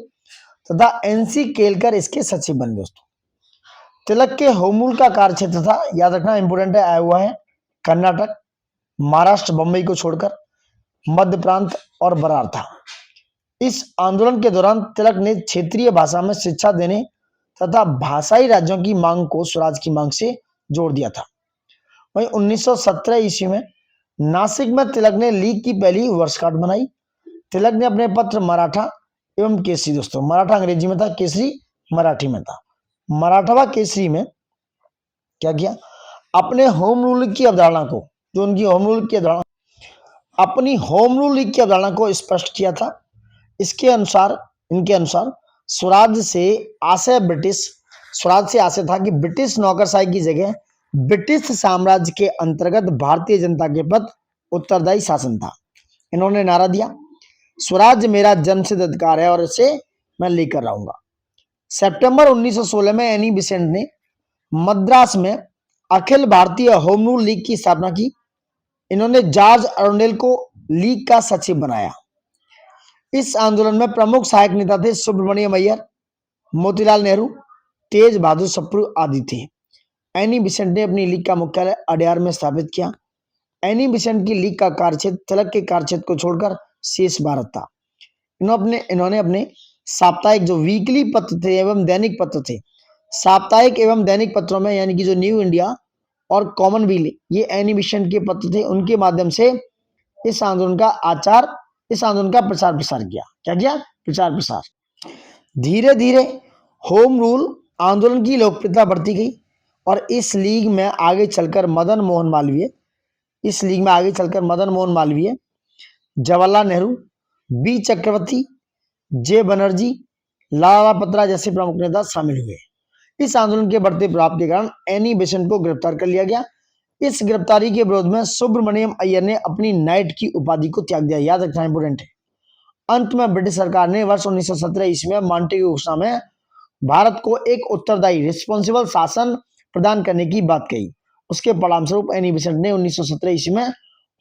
तथा एनसी केलकर इसके सचिव बने। दोस्तों तिलक के होम रूल का कार्यक्षेत्र था, याद रखना इंपोर्टेंट है, आया हुआ है कर्नाटक, महाराष्ट्र, बंबई को छोड़कर मध्य प्रांत और बरार था। इस आंदोलन के दौरान तिलक ने क्षेत्रीय भाषा में शिक्षा देने तथा भाषाई राज्यों की मांग को स्वराज की मांग से जोड़ दिया था। वहीं 1917 ईस्वी में नासिक में तिलक ने लीग की पहली वर्षगांठ मनाई। तिलक ने अपने पत्र मराठा एवं केसरी, दोस्तों मराठा अंग्रेजी में था, केसरी मराठी में था, मराठवा केसरी में क्या किया? अपने होम रूल की अवधारणा को, जो उनकी होम रूल की अवधारणा, अपनी होम रूल लीग की अवधारणा को स्पष्ट किया था। इसके अनुसार, इनके अनुसार स्वराज से आशय था कि ब्रिटिश नौकरशाही की जगह ब्रिटिश साम्राज्य के अंतर्गत भारतीय जनता के प्रति उत्तरदायी शासन था। इन्होंने नारा दिया, स्वराज मेरा जन्मसिद्ध अधिकार है और इसे मैं लेकर रहूंगा। सितंबर 1916 में एनी बेसेंट ने मद्रास में Akhil Bharatiya home rule league की स्थापना की। इन्होंने जॉर्ज अर्नडेल को लीग का सचिव बनाया। इस आंदोलन में प्रमुख सहायक नेता थे सुब्रमण्यम अय्यर, मोतीलाल नेहरू, तेज बहादुर सप्रू आदि थे। एनी बेसेंट ने अपनी लीग का मुख्यालय अडयार में स्थापित किया। एनी बेसेंट की लीग का कार्यक्षेत्र तिलक के कार्यक्षेत्र को छोड़कर शेष भारत था। इन्होंने अपने साप्ताहिक, जो वीकली पत्र थे एवं दैनिक पत्र थे, साप्ताहिक एवं दैनिक पत्रों में, यानी कि जो न्यू इंडिया और कॉमनवेल्थ, ये एनी बेसेंट के पत्र थे, उनके माध्यम से इस आंदोलन का प्रचार प्रसार किया। क्या किया? प्रचार प्रसार। धीरे धीरे होम रूल आंदोलन की लोकप्रियता बढ़ती गई और इस लीग में आगे चलकर मदन मोहन मालवीय, जवाहरलाल नेहरू, बी चक्रवर्ती, जे बनर्जी, लाला लाजपत जैसे प्रमुख नेता शामिल हुए। इस आंदोलन के बढ़ते प्रभाव के कारण एनी बेसेंट को गिरफ्तार कर लिया गया। इस गिरफ्तारी के विरोध में सुब्रमण्यम अय्यर ने अपनी नाइट की उपाधि को त्याग दिया। याद रखना इंपोर्टेंट है। अंत में ब्रिटिश सरकार ने वर्ष 1917 ईस्वी में मॉन्टेग्यू घोषणा में भारत को एक उत्तरदायी रिस्पॉन्सिबल शासन प्रदान करने की बात कही। उसके परिणामस्वरूप एनी बेसेंट ने 1917 ईस्वी में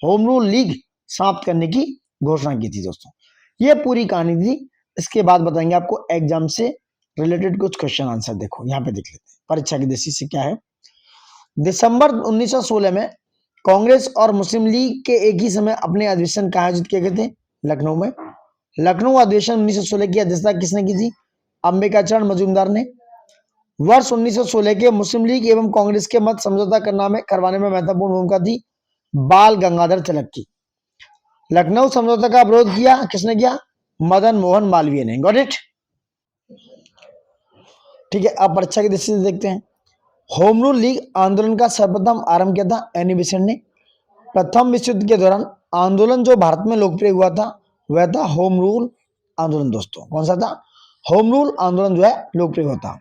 होम रूल लीग समाप्त करने की घोषणा की थी। दोस्तों ये पूरी कहानी थी। इसके बाद बताएंगे आपको एग्जाम से रिलेटेड कुछ क्वेश्चन आंसर। देखो यहाँ पे देख लेते हैं परीक्षा की दृष्टि से क्या है। दिसंबर 1916 में कांग्रेस और मुस्लिम लीग के एक ही समय अपने अधिवेशन कहाँ आयोजित किए गए थे? लखनऊ में। लखनऊ अधिवेशन 1916 की अध्यक्षता किसने की थी? अंबिकाचरण मजूमदार ने। वर्ष 1916 के मुस्लिम लीग एवं कांग्रेस के मध्य समझौता करवाने में महत्वपूर्ण भूमिका थी बाल गंगाधर तिलक की। लखनऊ समझौता का विरोध किया किसने किया? मदन मोहन मालवीय ने। Got it? ठीक है, अब परीक्षा की दृष्टि से देखते हैं होम रूल लीग आंदोलन का सर्वप्रथम आरंभ किया था एनी बेसेंट ने। प्रथम विश्व युद्ध के दौरान आंदोलन जो भारत में लोकप्रिय हुआ था वह था होम रूल आंदोलन। दोस्तों कौन सा था? होम रूल आंदोलन जो है लोकप्रिय हुआ था।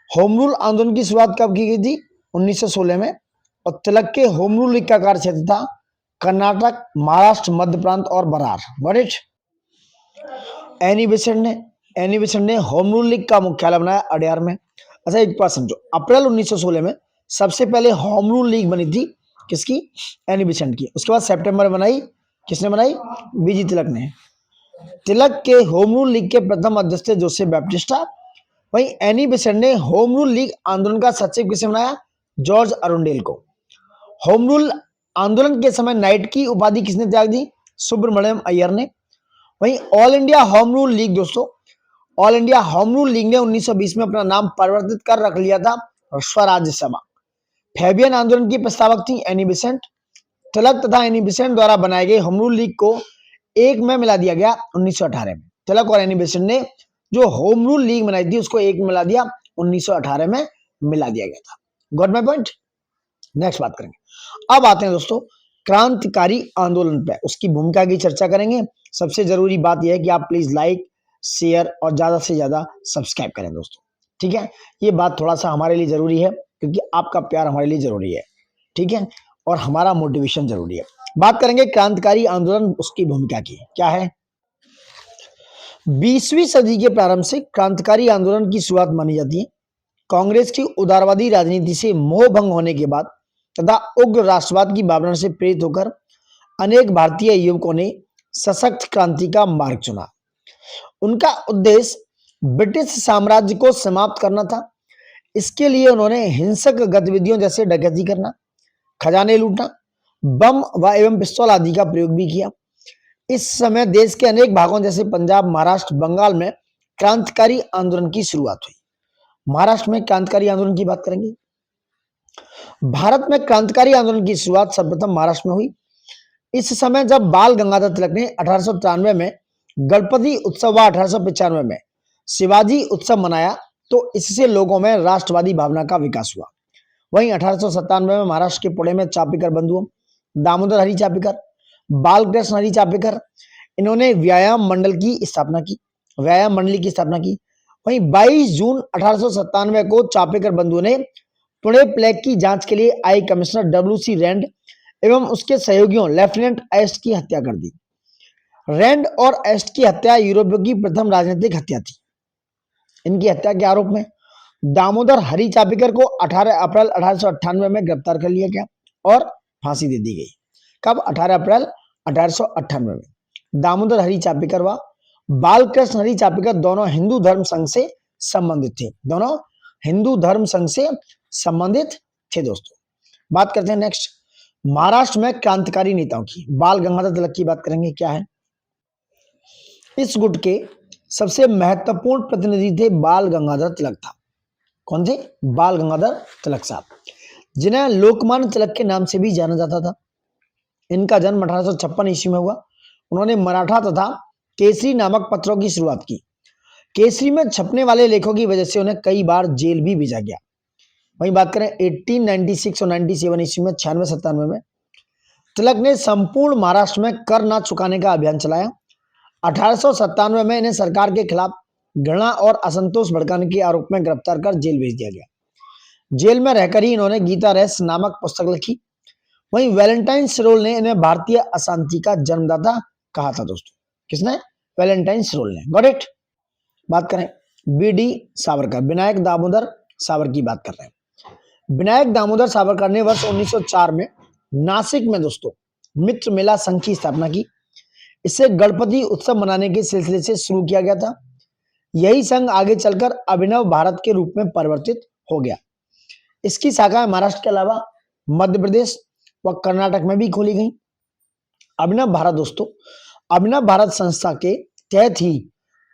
होम रूल आंदोलन की शुरुआत कब की गई थी? 1916 में। और तिलक के होम रूल लीग का कार्यक्षेत्र था कर्नाटक, महाराष्ट्र, मध्य प्रांत और Berar. Got it. Annie Besant ने होम रूल लीग का मुख्यालय बनाया अडयार में। अच्छा एक बात समझो, अप्रैल 1916 में सबसे पहले होम रूल लीग बनी थी किसकी? एनी बेसेंट की। उसके बाद सितंबर में बनाई किसने बनाई? बीजी तिलक ने। तिलक के होम रूल लीग के प्रथम अध्यक्ष थे जोसेफ बैप्टिस्टा। वहीं एनी बेसेंट ने होम रूल लीग आंदोलन का सचिव किसे बनाया? जॉर्ज अरुंडेल को। होम रूल आंदोलन के समय नाइट की उपाधि किसने त्याग दी? सुब्रमण्यम अय्यर ने। वहीं All India Home rule League दोस्तों, All India Home rule League ने 1920 में अपना नाम परिवर्तित कर रख लिया था स्वराज्य सभा। फैबियन आंदोलन की प्रस्तावक थी एनी बेसेंट। तिलक तथा एनी बेसेंट द्वारा बनाए गए होम रूल लीग को एक में मिला दिया गया 1918 में। तिलक और एनी बेसेंट ने जो होम रूल लीग बनाई थी उसको एक में मिला दिया 1918 में मिला दिया गया था। Got my point. नेक्स्ट बात करेंगे। अब आते हैं दोस्तों क्रांतिकारी आंदोलन पे, उसकी भूमिका की चर्चा करेंगे। सबसे जरूरी बात यह है कि आप प्लीज लाइक, शेयर और ज्यादा से ज्यादा सब्सक्राइब करें दोस्तों। ठीक है, ये बात थोड़ा सा हमारे लिए जरूरी है क्योंकि आपका प्यार हमारे लिए जरूरी है। ठीक है, और हमारा मोटिवेशन जरूरी है। बात करेंगे क्रांतिकारी आंदोलन, उसकी भूमिका की क्या है। 20वीं सदी के प्रारंभ से क्रांतिकारी आंदोलन की शुरुआत मानी जाती है। कांग्रेस की उदारवादी राजनीति से मोह भंग होने के बाद तथा उग्र राष्ट्रवाद की भावना से प्रेरित होकर अनेक भारतीय युवकों ने सशक्त क्रांति का मार्ग चुना। उनका उद्देश्य ब्रिटिश साम्राज्य को समाप्त करना था। इसके लिए उन्होंने हिंसक गतिविधियों जैसे डकैती करना, खजाने लूटना, बम व एवं पिस्तौल आदि का प्रयोग भी किया। इस समय देश के अनेक भागों जैसे पंजाब, महाराष्ट्र, बंगाल में क्रांतिकारी आंदोलन की शुरुआत हुई। महाराष्ट्र में क्रांतिकारी आंदोलन की बात करेंगे। भारत में क्रांतिकारी आंदोलन की शुरुआत सर्वप्रथम महाराष्ट्र में हुई। इस समय जब बाल गंगाधर तिलक ने 1893 में गणपति उत्सव व 1895 में शिवाजी उत्सव मनाया तो इससे लोगों में राष्ट्रवादी भावना का विकास हुआ। वहीं 1897 में महाराष्ट्र के पुणे में चापेकर बंधुओं दामोदर हरी चापेकर, बालकृष्ण हरी चापेकर, इन्होंने व्यायाम मंडल की स्थापना की, व्यायाम मंडली की स्थापना की। वहीं 22 जून 1897 को चापेकर बंधुओं ने पुणे प्लेग की जांच के लिए आई कमिश्नर डब्ल्यू.सी. रैंड एवं उसके सहयोगियों लेफ्टिनेंट एस्ट की हत्या कर दी। रैंड और एस्ट की हत्या यूरोप की प्रथम राजनीतिक हत्या थी। इनकी हत्या के आरोप में दामोदर हरी चापेकर को 18 अप्रैल 1898 में गिरफ्तार कर लिया गया और फांसी दे दी गई। कब? 18 अप्रैल 1898 में। दामोदर हरी चापेकर व बालकृष्ण हरी चापेकर दोनों हिंदू धर्म संघ से संबंधित थे। दोनों हिंदू धर्म संघ से संबंधित थे दोस्तों। बात करते हैं नेक्स्ट महाराष्ट्र में क्रांतिकारी नेताओं की। बाल गंगाधर तिलक की बात करेंगे। क्या है? इस गुट के सबसे महत्वपूर्ण प्रतिनिधि थे बाल गंगाधर तिलक था। कौन थे? बाल गंगाधर तिलक साहब, जिन्हें लोकमान्य तिलक के नाम से भी जाना जाता था। इनका जन्म 1856 ईस्वी में हुआ। उन्होंने मराठा तथा केसरी नामक पत्रों की शुरुआत की। केसरी में छपने वाले लेखों की वजह से उन्हें कई बार जेल भी भेजा गया। वहीं बात करें 1896 और 97 ईस्वी में 96-97 में तिलक ने संपूर्ण महाराष्ट्र में कर न चुकाने का अभियान चलाया। 1897 में इन्हें सरकार के खिलाफ घृणा और असंतोष भड़काने के आरोप में गिरफ्तार कर जेल भेज दिया गया। जेल में रहकर ही इन्होंने गीता रहस्य नामक पुस्तक लिखी। वहीं वैलेंटाइन सिरोल ने इन्हें भारतीय अशांति का जन्मदाता कहा था दोस्तों। किसने? वैलेंटाइन सिरोल ने। Got it. बात करें बी.डी. सावरकर, विनायक दामोदर सावरकर की बात कर रहे हैं। विनायक दामोदर सावरकर ने वर्ष 1904 में नासिक में दोस्तों मित्र मेला संघ की स्थापना की। इसे गणपति उत्सव मनाने के सिलसिले से शुरू किया गया था। यही संघ आगे चलकर अभिनव भारत के रूप में परिवर्तित हो गया। इसकी शाखाएं महाराष्ट्र के अलावा मध्य प्रदेश व कर्नाटक में भी खोली गई। अभिनव भारत दोस्तों, अभिनव भारत संस्था के तहत ही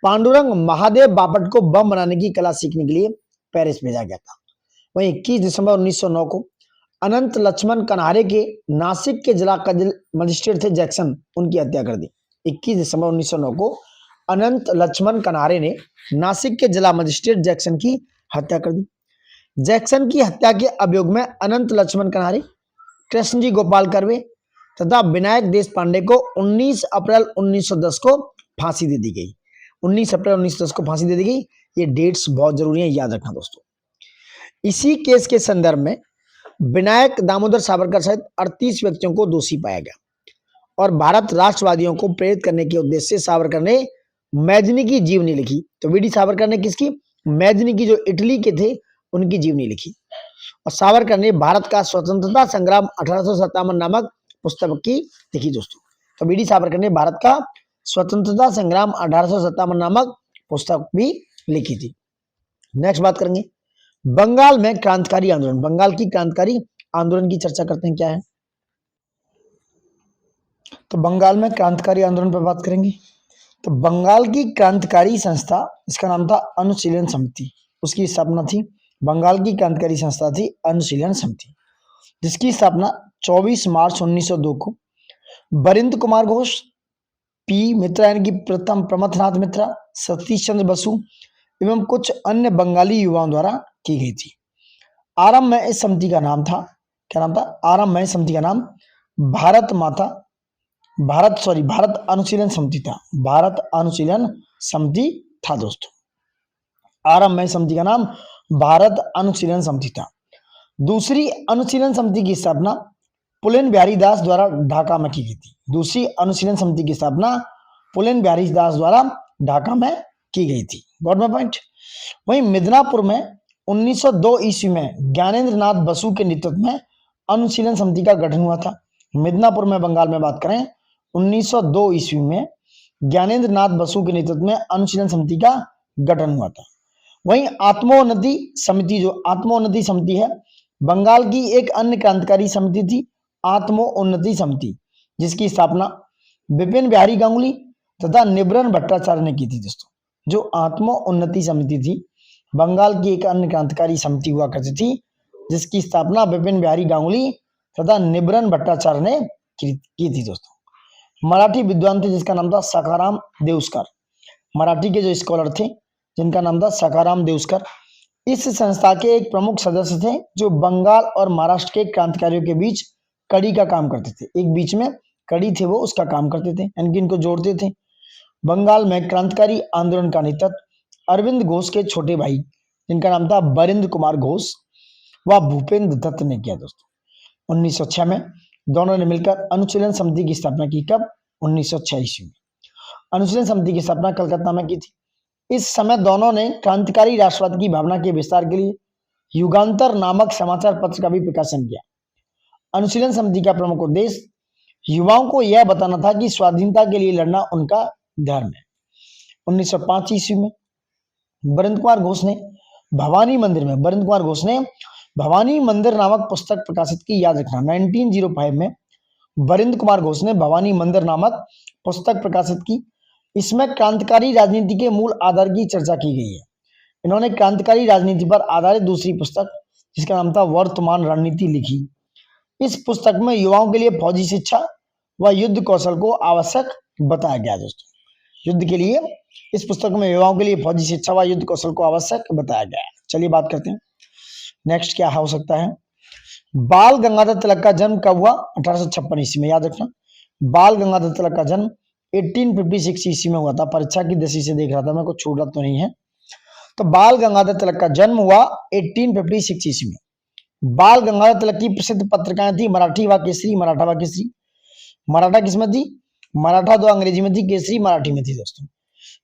पांडुरंग महादेव बापट को बम बनाने की कला सीखने के लिए पेरिस भेजा गया था। वहीं 21 दिसंबर 1909 को अनंत लक्ष्मण कन्हारे के नासिक के जिला मजिस्ट्रेट थे जैक्सन, उनकी हत्या कर दी। 21 दिसंबर 1909 को अनंत लक्ष्मण कन्हारे ने नासिक के जिला मजिस्ट्रेट जैक्सन की हत्या कर दी। जैक्सन की हत्या के अभियोग में अनंत लक्ष्मण कनारे, कृष्णजी गोपाल कर्वे तथा विनायक देश पांडे को 19 अप्रैल 1910 को फांसी दे दी गई। 19 अप्रैल 1910 को फांसी दे दी गई। ये डेट्स बहुत जरूरी है, याद रखना दोस्तों। इसी केस के संदर्भ में विनायक दामोदर सावरकर सहित 38 व्यक्तियों को दोषी पाया गया और भारत राष्ट्रवादियों को प्रेरित करने के उद्देश्य से सावरकर ने मैजनी की जीवनी लिखी। तो वीडी सावरकर ने किसकी? मैजनी की, जो इटली के थे, उनकी जीवनी लिखी। और सावरकर ने भारत का स्वतंत्रता संग्राम 1857 नामक पुस्तक की लिखी दोस्तों। तो वीडी सावरकर ने भारत का स्वतंत्रता संग्राम 1857 नामक पुस्तक भी लिखी थी। नेक्स्ट बात करेंगे बंगाल में क्रांतिकारी आंदोलन। बंगाल की क्रांतिकारी आंदोलन की चर्चा करते हैं, क्या है। तो बंगाल में क्रांतिकारी आंदोलन पर बात करेंगे। तो बंगाल की क्रांतिकारी संस्था, इसका नाम था अनुशीलन समिति, उसकी स्थापना थी। बंगाल की क्रांतिकारी संस्था थी अनुशीलन समिति, जिसकी स्थापना 24 मार्च 1902 को बरिंद्र कुमार घोष, पी मित्रा यानी कि प्रथम प्रमथनाथ मित्रा, सतीश चंद्र बसु एवं कुछ अन्य बंगाली युवाओं द्वारा की गई थी। आरंभ में इस समिति का नाम था, क्या नाम था? आरंभ में समिति का नाम भारत अनुशीलन समिति था। भारत अनुशीलन समिति था दोस्तों। आरंभ में समिति का नाम भारत अनुशीलन समिति था। दूसरी अनुशीलन समिति की स्थापना पुलेन बिहारी दास द्वारा ढाका में की गई थी। दूसरी अनुशीलन समिति की स्थापना पुलेन बिहारी दास द्वारा ढाका में की गई थी। Got my point. वहीं मिदनापुर में 1902 ईस्वी में ज्ञानेंद्र नाथ बसु के नेतृत्व में अनुशीलन समिति का गठन हुआ था। मिदनापुर में बंगाल में बात करें 1902 ईस्वी में ज्ञानेंद्र नाथ बसु के नेतृत्व में अनुशीलन समिति का गठन हुआ था। वहीं आत्मोन्नति समिति, जो आत्मोन्नति समिति है, बंगाल की एक अन्य क्रांतिकारी समिति थी आत्मोन्नति समिति, जिसकी स्थापना विपिन बिहारी गांगुली तथा निबरन भट्टाचार्य ने की थी दोस्तों। जो आत्मोन्नति समिति थी, बंगाल की एक अन्य क्रांतिकारी समिति हुआ करती थी, जिसकी स्थापना विपिन बिहारी गांगुली तथा निबरन भट्टाचार्य ने की थी दोस्तों। मराठी विद्वान थे जिसका नाम था सखाराम देउस्कर। मराठी के जो स्कॉलर थे जिनका नाम था सखाराम देउस्कर, इस संस्था के एक प्रमुख सदस्य थे, जो बंगाल और महाराष्ट्र के क्रांतिकारियों के बीच कड़ी का काम करते थे। एक बीच में कड़ी थे, वो उसका काम करते थे, यानी इनको जोड़ते थे। बंगाल में क्रांतिकारी आंदोलन का नेतृत्व अरविंद घोष के छोटे भाई, जिनका नाम था बरिंद्र कुमार घोष व भूपेंद्र दत्त ने किया दोस्तों। 1906 में दोनों ने मिलकर अनुशीलन समिति की स्थापना की। कब? 1906 ईस्वी में अनुशीलन समिति की स्थापना कलकत्ता में की थी। इस समय दोनों ने क्रांतिकारी राष्ट्रवाद की भावना के विस्तार के लिए युगांतर नामक समाचार पत्र का भी प्रकाशन किया। अनुशीलन समिति का प्रमुख उद्देश्य युवाओं को यह बताना था कि स्वाधीनता के लिए लड़ना उनका धर्म है। 1905 ईस्वी में बरिंद्र कुमार घोष ने भवानी मंदिर नामक पुस्तक प्रकाशित की। याद रखना 1905 में बरिंद्र कुमार घोष ने भवानी मंदिर नामक पुस्तक प्रकाशित की। इसमें क्रांतिकारी राजनीति के मूल आधार की चर्चा की गई है। इन्होंने क्रांतिकारी राजनीति पर आधारित दूसरी पुस्तक, जिसका नाम था वर्तमान रणनीति, लिखी। इस पुस्तक में युवाओं के लिए फौजी शिक्षा व युद्ध कौशल को आवश्यक बताया गया दोस्तों। युद्ध के लिए इस पुस्तक में युवाओं के लिए फौजी शिक्षा व युद्ध कौशल को आवश्यक बताया गया है। चलिए बात करते हैं नेक्स्ट क्या हो सकता है। बाल गंगाधर तिलक का जन्म कब हुआ? 1856 ईस्वी में। याद रखना बाल गंगाधर तिलक का जन्म 1856 ईस्वी में हुआ था। परीक्षा की दृष्टि से देख रहा था मैं, कुछ छूट रहा तो नहीं है। तो बाल गंगाधर तिलक का जन्म हुआ 1856 ईस्वी में। बाल गंगाधर तिलक की प्रसिद्ध पत्रिकाएं थी मराठी व केसरी, मराठा व केसरी। मराठा किसमें थी? मराठा दो अंग्रेजी में थी, केसरी मराठी में थी दोस्तों।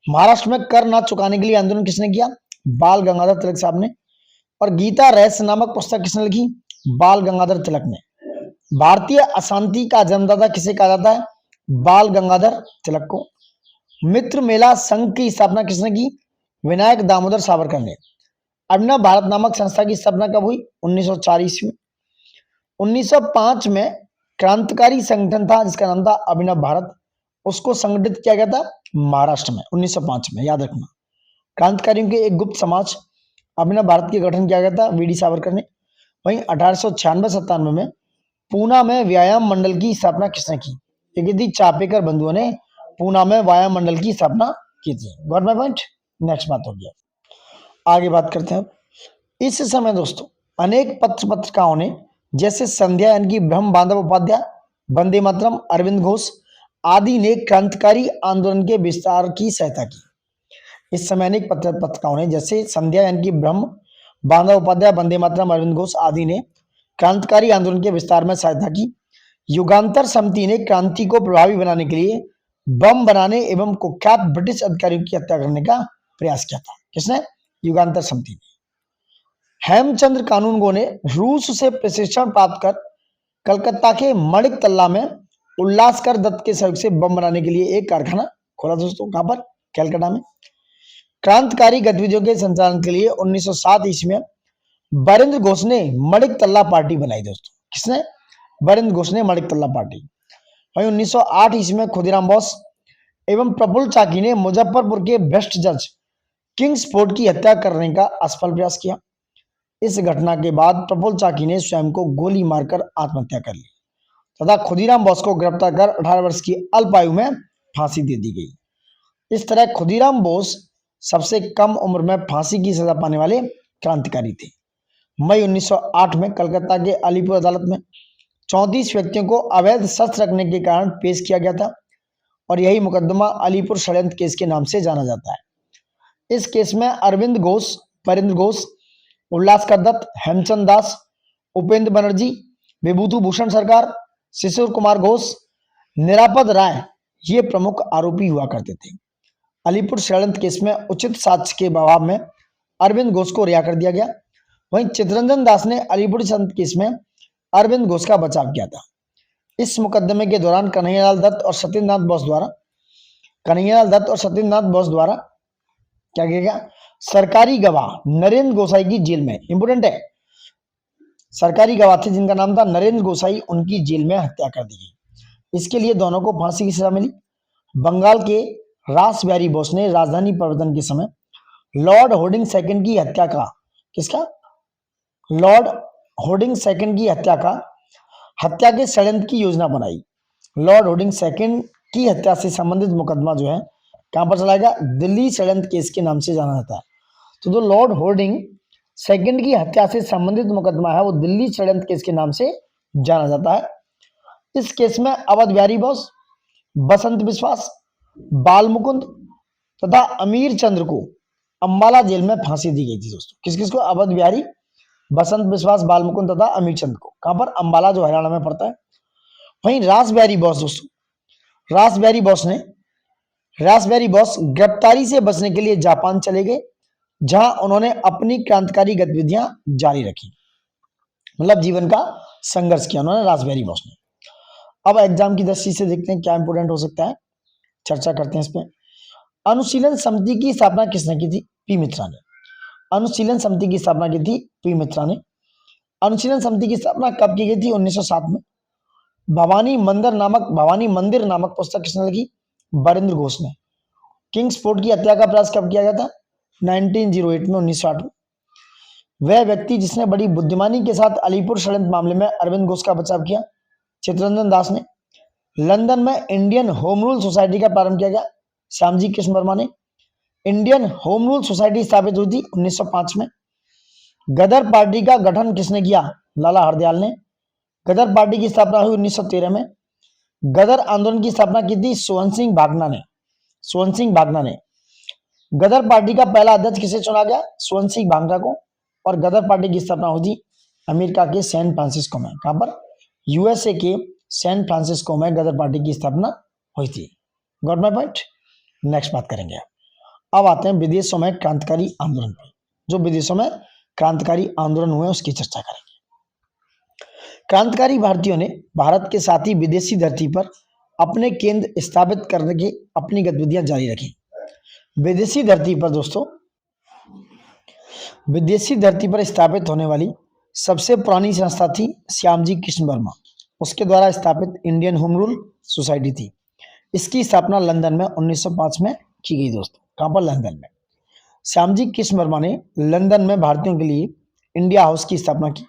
महाराष्ट्र में कर न चुकाने के लिए आंदोलन किसने किया? बाल गंगाधर तिलक साहब ने। और गीता रहस्य नामक पुस्तक किसने लिखी? बाल गंगाधर तिलक ने। भारतीय अशांति का जन्मदाता किसे कहा जाता है? बाल गंगाधर तिलक को। मित्र मेला संघ की स्थापना किसने की? विनायक दामोदर सावरकर ने। अभिनव भारत नामक संस्था की स्थापना कब हुई? 1904 ईस्वी में। 1905 में क्रांतिकारी संगठन था जिसका नाम था अभिनव भारत, उसको संगठित किया गया था महाराष्ट्र में 1905 में। याद रखना क्रांतिकारियों के एक गुप्त समाज अभिनव भारत के गठन किया गया था वीडी सावरकर ने। वहीं 1896-97 में पूना में व्यायाम मंडल की स्थापना किसने की? ये थी चापेकर बंधुओं ने पूना में व्यायाम मंडल की स्थापना की थी। Got my point. नेक्स्ट बात हो गया, आगे बात करते हैं। इस समय दोस्तों अनेक पत्र पत्रिकाओं ने जैसे संध्या यानी कि ब्रह्म बांधव उपाध्याय, वंदे मातरम, अरविंद घोष आदि ने क्रांतिकारी आंदोलन के विस्तार की सहायता की। इस समय अनेक पत्र पत्रिकाओं ने जैसे संध्या यानी कि ब्रह्म बांधव उपाध्याय, वंदे मातरम, अरविंद घोष आदि ने क्रांतिकारी आंदोलन के विस्तार में सहायता की। युगांतर समिति ने क्रांति को प्रभावी बनाने के लिए बम बनाने एवं कुख्यात ब्रिटिश अधिकारियों की हत्या करने का प्रयास किया था। किसने? युगांतर समिति ने। हेमचंद्र कानूनगो ने रूस से प्रशिक्षण प्राप्त कर कलकत्ता के मणिक तल्ला में उल्लासकर दत्त के सहयोग से बम बनाने के लिए एक कारखाना खोला दोस्तों। कहां पर? कलकत्ता में। क्रांतिकारी गतिविधियों के संचालन के लिए 1907 ईस्वी में बरेंद्र घोष ने मणिक तल्ला पार्टी बनाई दोस्तों। किसने? बरेंद्र घोष ने मणिक तल्ला पार्टी। वहीं 1908 ईस्वी में खुदीराम बोस एवं प्रफुल्ल चाकी ने मुजफ्फरपुर के भ्रष्ट जज किंग्सफोर्ड की हत्या करने का असफल प्रयास किया। इस घटना के बाद प्रफुल्ल चाकी ने स्वयं को गोली मारकर आत्महत्या कर ली तथा खुदीराम बोस को गिरफ्तार कर 18 वर्ष की अल्प आयु में फांसी दे दी गई। इस तरह खुदीराम बोस सबसे कम उम्र में फांसी की सजा पाने वाले क्रांतिकारी थे। मई 1908 में कलकत्ता के अलीपुर अदालत में 34 व्यक्तियों को अवैध शस्त्र रखने के कारण पेश किया गया था और यही मुकदमा अलीपुर षड्यंत्र केस के नाम से जाना जाता है। इस केस में अरविंद घोष, बरेंद्र घोष, उल्लासकर दत्त, हेमचंद दास, उपेंद्र बनर्जी, विभूति भूषण सरकार, शिशिर कुमार घोष, निरापद राय ये प्रमुख आरोपी हुआ करते थे। अलीपुर षड्यंत्र केस में उचित साक्ष्य के अभाव में अरविंद घोष को रिहा कर दिया गया। वहीं चितरंजन दास ने अलीपुर षड्यंत्र केस में अरविंद घोष का बचाव किया था। इस मुकदमे के दौरान कन्हैयालाल दत्त और सत्येंद्रनाथ बोस द्वारा क्या किया गया? सरकारी गवाह नरेंद्र गोसाई की जेल में, इंपोर्टेंट है, सरकारी गवाह थे जिनका नाम था नरेंद्र गोसाई, उनकी जेल में हत्या कर दी गई। इसके लिए दोनों को फांसी की सजा मिली। बंगाल के रास बिहारी बोस ने राजधानी परिवर्तन के समय लॉर्ड होर्डिंग सेकंड की हत्या का, किसका? लॉर्ड होर्डिंग सेकंड की हत्या के षड्यंत्र की योजना बनाई। लॉर्ड होर्डिंग सेकंड की हत्या से संबंधित मुकदमा जो है कहां पर चलाएगा? दिल्ली षड्यंत्र केस के नाम से जाना जाता है। तो जो लॉर्ड होर्डिंग सेकंड की हत्या से संबंधित मुकदमा है वो दिल्ली षड्यंत्र केस के नाम से जाना जाता है। इस केस में अवध बिहारी बोस, बसंत विश्वास, बाल मुकुंद तथा अमीर चंद्र को अंबाला जेल में फांसी दी गई थी दोस्तों। किस किस को? अवध बिहारी, बसंत विश्वास, बाल मुकुंद तथा अमीर चंद को। कहां पर? अंबाला, जो हरियाणा में पड़ता है। वहीं रास बिहारी बोस दोस्तों, रास बिहारी बोस गिरफ्तारी से बचने के लिए जापान चले गए, जहां उन्होंने अपनी क्रांतिकारी गतिविधियां जारी रखी, मतलब जीवन का संघर्ष किया उन्होंने, रास बिहारी बोस ने। अब एग्जाम की दृष्टि से देखते हैं क्या इंपोर्टेंट हो सकता है, चर्चा करते हैं इस पे। अनुशीलन समिति की स्थापना किसने की थी? पी मित्रा ने। अनुशीलन समिति की स्थापना की थी पी मित्रा ने। अनुशीलन समिति की स्थापना कब की गई थी? 1907 में। भवानी मंदिर नामक पुस्तक किसने लिखी? बरेंद्र घोष ने। किंग्सफोर्ड की हत्या का प्रयास कब किया गया था? 1908 में, 1908 में। वह व्यक्ति जिसने बड़ी बुद्धिमानी के साथ अलीपुर षड्यंत्र मामले में अरविंद घोष का बचाव किया, चितरंजन दास ने। लंदन में इंडियन होम रूल सोसाइटी का प्रारंभ किया गया, श्यामजी कृष्ण वर्मा ने। इंडियन होम रूल सोसाइटी स्थापित हुई थी 1905 में। गदर पार्टी का गठन किसने किया? लाला हरदयाल ने। गदर पार्टी की स्थापना हुई 1913 में। गदर आंदोलन की स्थापना की थी सोहन सिंह भागना ने। गदर पार्टी का पहला अध्यक्ष किसे चुना गया? सोहन सिंह भागना को। और गदर पार्टी की स्थापना हुई थी अमेरिका के सैन फ्रांसिस्को में। कहां पर? यूएसए के सैन फ्रांसिस्को में गदर पार्टी की स्थापना हुई थी। Got my point? नेक्स्ट बात करेंगे। अब आते हैं विदेशों में क्रांतिकारी आंदोलन पर। जो विदेशों में क्रांतिकारी आंदोलन हुए उसकी चर्चा करेंगे। क्रांतिकारी भारतीयों ने भारत के साथ ही विदेशी धरती पर अपने केंद्र स्थापित करने की अपनी गतिविधियां जारी रखी। विदेशी धरती पर दोस्तों, विदेशी धरती पर स्थापित होने वाली सबसे पुरानी संस्था थी श्यामजी कृष्ण वर्मा। उसके द्वारा स्थापित इंडियन होम रूल सोसाइटी थी। इसकी स्थापना लंदन में 1905 में की गई दोस्तों। कहां पर? लंदन में। श्यामजी कृष्ण वर्मा ने लंदन में भारतीयों के लिए इंडिया हाउस की स्थापना की।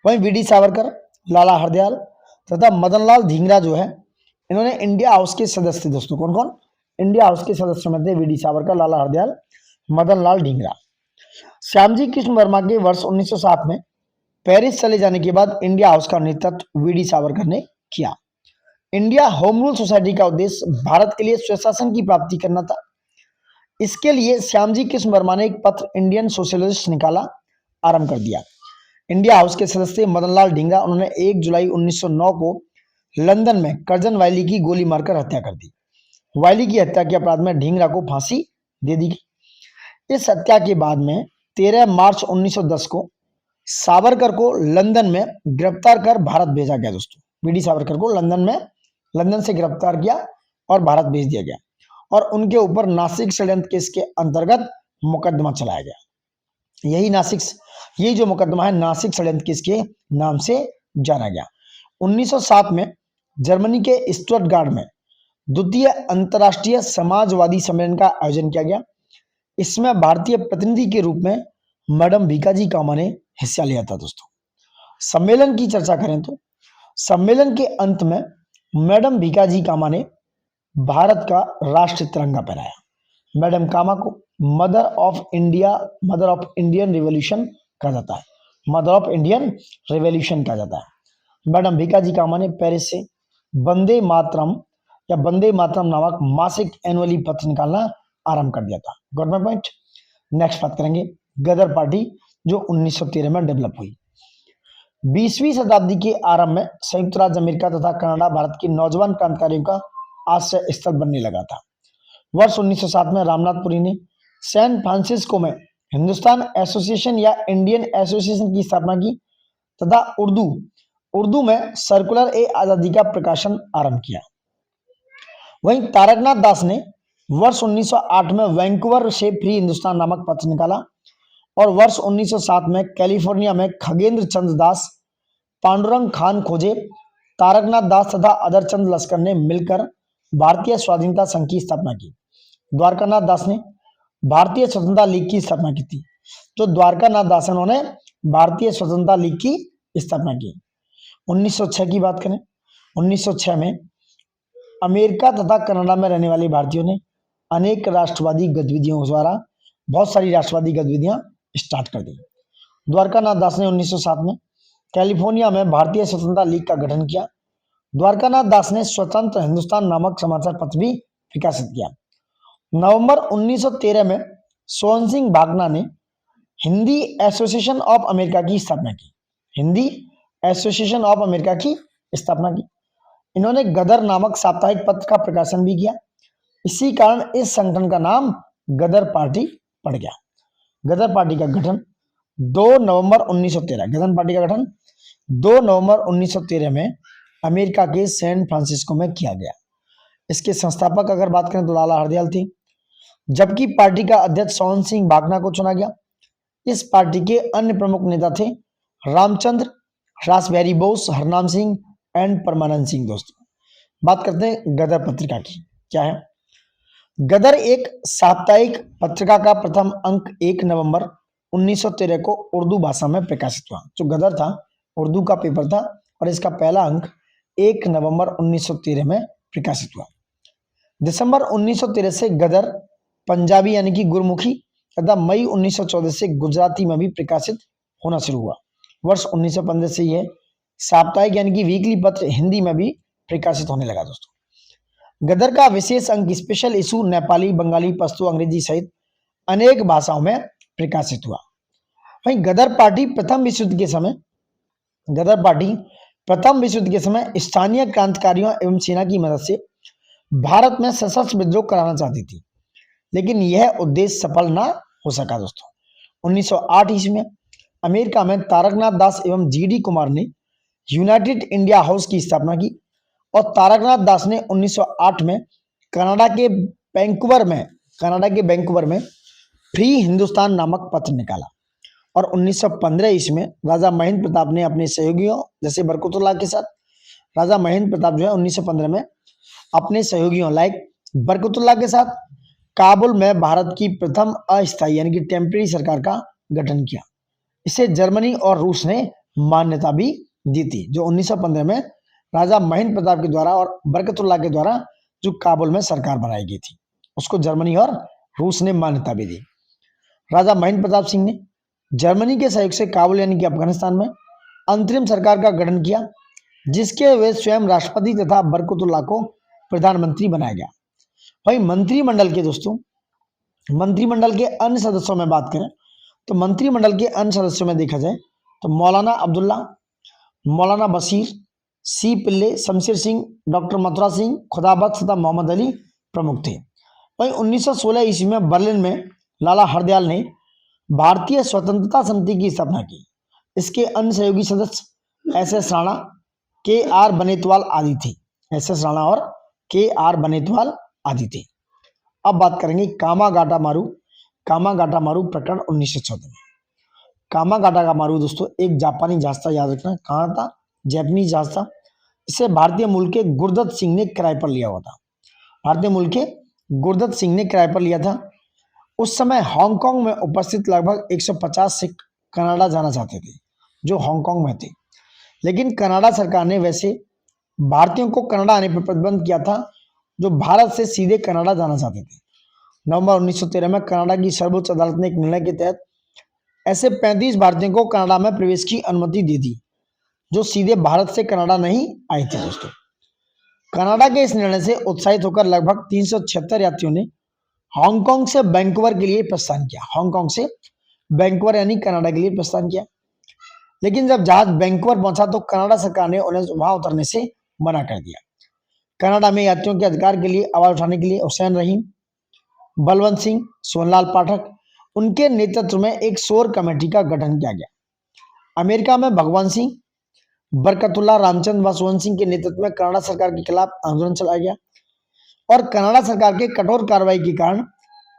वहीं वीडी सावरकर, लाला हरदयाल तथा मदनलाल धिंगरा जो है, इन्होंने इंडिया हाउस के सदस्य थे दोस्तों। कौन कौन? इंडिया हाउस के सदस्यों में थे वीडी सावरकर, लाला हरदयाल, मदनलाल धिंगरा। श्यामजी कृष्ण वर्मा के वर्ष 1907 में पेरिस चले जाने के बाद इंडिया हाउस का नेतृत्व वीडी सावरकर ने किया। इंडिया होम रूल सोसाइटी का उद्देश्य भारत के लिए स्वशासन की प्राप्ति करना था। इसके लिए श्यामजी कृष्ण वर्मा ने एक पत्र इंडियन सोशलिस्ट निकाला आरंभ कर दिया। इंडिया हाउस के सदस्य मदनलाल ढींगरा, उन्होंने 1 जुलाई 1909 को लंदन में कर्जन वायली की गोली मारकर हत्या कर दी। वायली की हत्या के अपराध में ढींगरा को फांसी दे दी गई। इस हत्या के बाद में 13 मार्च 1910 को सावरकर को लंदन में गिरफ्तार कर भारत भेजा गया। दोस्तों, वीडी सावरकर को लंदन से गिरफ्तार किया और भारत भेज दिया गया और उनके ऊपर नासिक षड्यंत्र केस के अंतर्गत मुकदमा चलाया गया। यही जो मुकदमा है नासिक षड्यंत्र केस के नाम से जाना गया। 1907 में जर्मनी के स्टुटगार्ट में द्वितीय अंतर्राष्ट्रीय समाजवादी सम्मेलन का आयोजन किया गया। इसमें भारतीय प्रतिनिधि के रूप में मैडम भीकाजी कामा ने हिस्सा लिया था। दोस्तों, सम्मेलन की चर्चा करें तो सम्मेलन के अंत में मैडम भीकाजी कामा ने भारत का राष्ट्रीय तिरंगा फहराया। मैडम कामा को मदर ऑफ इंडियन रिवॉल्यूशन कहा जाता है। मदर ऑफ इंडियन रिवॉल्यूशन कहा जाता है। मैडम भीकाजी कामा ने पेरिस से वंदे मातरम नामक मासिक एनुअली पत्र निकालना आरंभ कर दिया था। Government point. नेक्स्ट बात करेंगे गदर पार्टी, जो 1913 में डेवलप हुई। 20वीं शताब्दी के आरंभ में संयुक्त राज्य अमेरिका तथा कनाडा भारत के नौजवान क्रांतिकारियों का आश्रय स्थल बनने लगा था। वर्ष 1907 में रामनाथपुरी ने सैन फ्रांसिस्को में हिंदुस्तान एसोसिएशन या इंडियन एसोसिएशन की स्थापना की तथा उर्दू में सर्कुलर ए आजादी का प्रकाशन आरंभ किया। वहीं तारकनाथ दास ने वर्ष 1908 में वैंकूवर से फ्री हिंदुस्तान नामक पत्र निकाला और वर्ष 1907 में कैलिफोर्निया में खगेंद्र चंद्र दास, पांडुरंग खान खोजे, तारकनाथ दास तथा अदरचंद लश्कर ने मिलकर भारतीय स्वाधीनता संघ की स्थापना की। द्वारकानाथ दास ने भारतीय स्वतंत्रता लीग की स्थापना की थी। तो द्वारकानाथ दास ने भारतीय स्वतंत्रता लीग की स्थापना की। 1906 की बात करें, 1906 में अमेरिका तथा कनाडा में रहने वाले भारतीयों ने अनेक राष्ट्रवादी गतिविधियों द्वारा बहुत सारी राष्ट्रवादी गतिविधियां स्टार्ट कर दी। द्वारकानाथ दास ने 1907 में कैलिफोर्निया में भारतीय स्वतंत्रता लीग का गठन किया। द्वारकानाथ दास ने स्वतंत्र हिंदुस्तान नामक समाचार पत्र भी प्रकाशित किया। नवंबर 1913 में सोहन सिंह भागना ने हिंदी एसोसिएशन ऑफ अमेरिका की स्थापना की। हिंदी एसोसिएशन ऑफ अमेरिका की स्थापना की। इन्होंने गदर नामक साप्ताहिक पत्र का प्रकाशन भी किया। इसी कारण इस संगठन का नाम गदर पार्टी पड़ गया। गदर पार्टी का गठन 2 नवंबर 1913 गदर पार्टी का गठन 2 नवंबर 1913 में अमेरिका के सैन फ्रांसिस्को में किया गया। इसके संस्थापक अगर बात करें तो लाला हरदयाल थे, जबकि पार्टी का अध्यक्ष सोहन सिंह भागना को चुना गया। इस पार्टी के अन्य प्रमुख नेता थे रामचंद्र, रासबिहारी बोस, हरनाम सिंह एंड परमानंद सिंह। दोस्तों, बात करते हैं गदर पत्रिका की। क्या है गदर? एक साप्ताहिक पत्रिका का प्रथम अंक 1 नवंबर 1913 को उर्दू भाषा में प्रकाशित हुआ। जो गदर था उर्दू का पेपर था और इसका पहला अंक 1 नवंबर 1913 में प्रकाशित हुआ। दिसंबर 1913 से गदर पंजाबी यानी कि गुरमुखी तथा मई 1914 से गुजराती में भी प्रकाशित होना शुरू हुआ। वर्ष 1915 से यह साप्ताहिक यानी कि वीकली पत्र हिंदी में भी प्रकाशित होने लगा। दोस्तों, गदर का विशेष अंक स्पेशल इशू नेपाली, बंगाली, पश्तो, अंग्रेजी सहित अनेक भाषाओं में प्रकाशित हुआ। वहीं गदर पार्टी प्रथम विश्व युद्ध के समय स्थानीय क्रांतिकारियों एवं सेना की मदद से भारत में सशस्त्र विद्रोह कराना चाहती थी, लेकिन यह उद्देश्य सफल ना हो सका। दोस्तों, 1908 ईस्वी में अमेरिका में तारकनाथ दास एवं जीडी कुमार ने यूनाइटेड इंडिया हाउस की स्थापना की और तारकनाथ दास ने 1908 में कनाडा के वैंकूवर में फ्री हिंदुस्तान नामक पत्र निकाला और 1915 ईस्वी में राजा महेंद्र प्रताप ने अपने सहयोगियों जैसे बरकतुल्लाह के साथ राजा महेंद्र प्रताप जो है 1915 में अपने सहयोगियों लाइक बरकतुल्लाह के साथ काबुल में भारत की प्रथम अस्थायी यानी कि टेम्परेरी सरकार का गठन किया। इसे जर्मनी और रूस ने मान्यता भी दी थी। जो 1915 में राजा महेंद्र प्रताप के द्वारा और बरकतुल्लाह के द्वारा जो काबुल में सरकार बनाई गई थी, उसको जर्मनी और रूस ने मान्यता भी दी। राजा महेंद्र प्रताप सिंह ने जर्मनी के सहयोग से काबुल यानी कि अफगानिस्तान में अंतरिम सरकार का गठन किया, जिसके वे स्वयं राष्ट्रपति तथा बरकतुल्लाह को प्रधानमंत्री बनाया गया। भाई मंत्रिमंडल के दोस्तों, मंत्रिमंडल के अन्य सदस्यों में बात करें तो मंत्रिमंडल के अन्य सदस्यों में देखा जाए तो मौलाना अब्दुल्ला, मौलाना बशीर, सी पिल्ले, शमशेर सिंह, डॉक्टर मथुरा सिंह, खुदाबख्श तथा मोहम्मद अली प्रमुख थे। वहीं 1916 ईस्वी में बर्लिन में लाला हरदयाल ने भारतीय स्वतंत्रता समिति की स्थापना की। इसके अन्य सहयोगी सदस्य एस राणा, के आर बनेतवाल आदि थे। एस राणा और के आर बनेतवाल आदि थे। अब बात करेंगे कामागाटा मारू प्रकरण 1914 में। कामागाटा मारू दोस्तों एक जापानी जहाज था, याद रखना कहाँ था, जैपनीज जहाज था। इसे भारतीय मूल के गुरदत्त सिंह ने किराए पर लिया हुआ था। भारतीय मूल के गुरदत्त सिंह ने किराए पर लिया था। उस समय हांगकांग में उपस्थित लगभग 150 सिख कनाडा जाना चाहते थे, जो हांगकांग में थे, लेकिन कनाडा सरकार ने वैसे भारतीयों को कनाडा आने पर प्रतिबंध किया था, जो भारत से सीधे कनाडा जाना चाहते थे। नवंबर 1913 में कनाडा की सर्वोच्च अदालत ने एक निर्णय के तहत ऐसे 35 भारतीयों को कनाडा में प्रवेश की अनुमति दे दी, जो सीधे भारत से कनाडा नहीं आए थे। दोस्तों कनाडा के इस निर्णय से उत्साहित होकर लगभग 376 यात्रियों ने हांगकांग से वैंकूवर के लिए प्रस्थान किया। हांगकांग से वैंकूवर यानी कनाडा के लिए प्रस्थान किया, लेकिन जब जहाज वैंकूवर पहुंचा तो कनाडा सरकार ने उन्हें वहां उतरने से मना कर दिया। कनाडा में यात्रियों के अधिकार के लिए आवाज उठाने के लिए हुसैन रहीम, बलवंत सिंह, सोनलाल पाठक, उनके नेतृत्व में एक शोर कमेटी का गठन किया गया। अमेरिका में भगवान सिंह, बरकतुल्लाह, रामचंद्र वासुवन सिंह के नेतृत्व में कनाडा सरकार के खिलाफ आंदोलन चलाया गया और कनाडा सरकार के कठोर कार्रवाई के कारण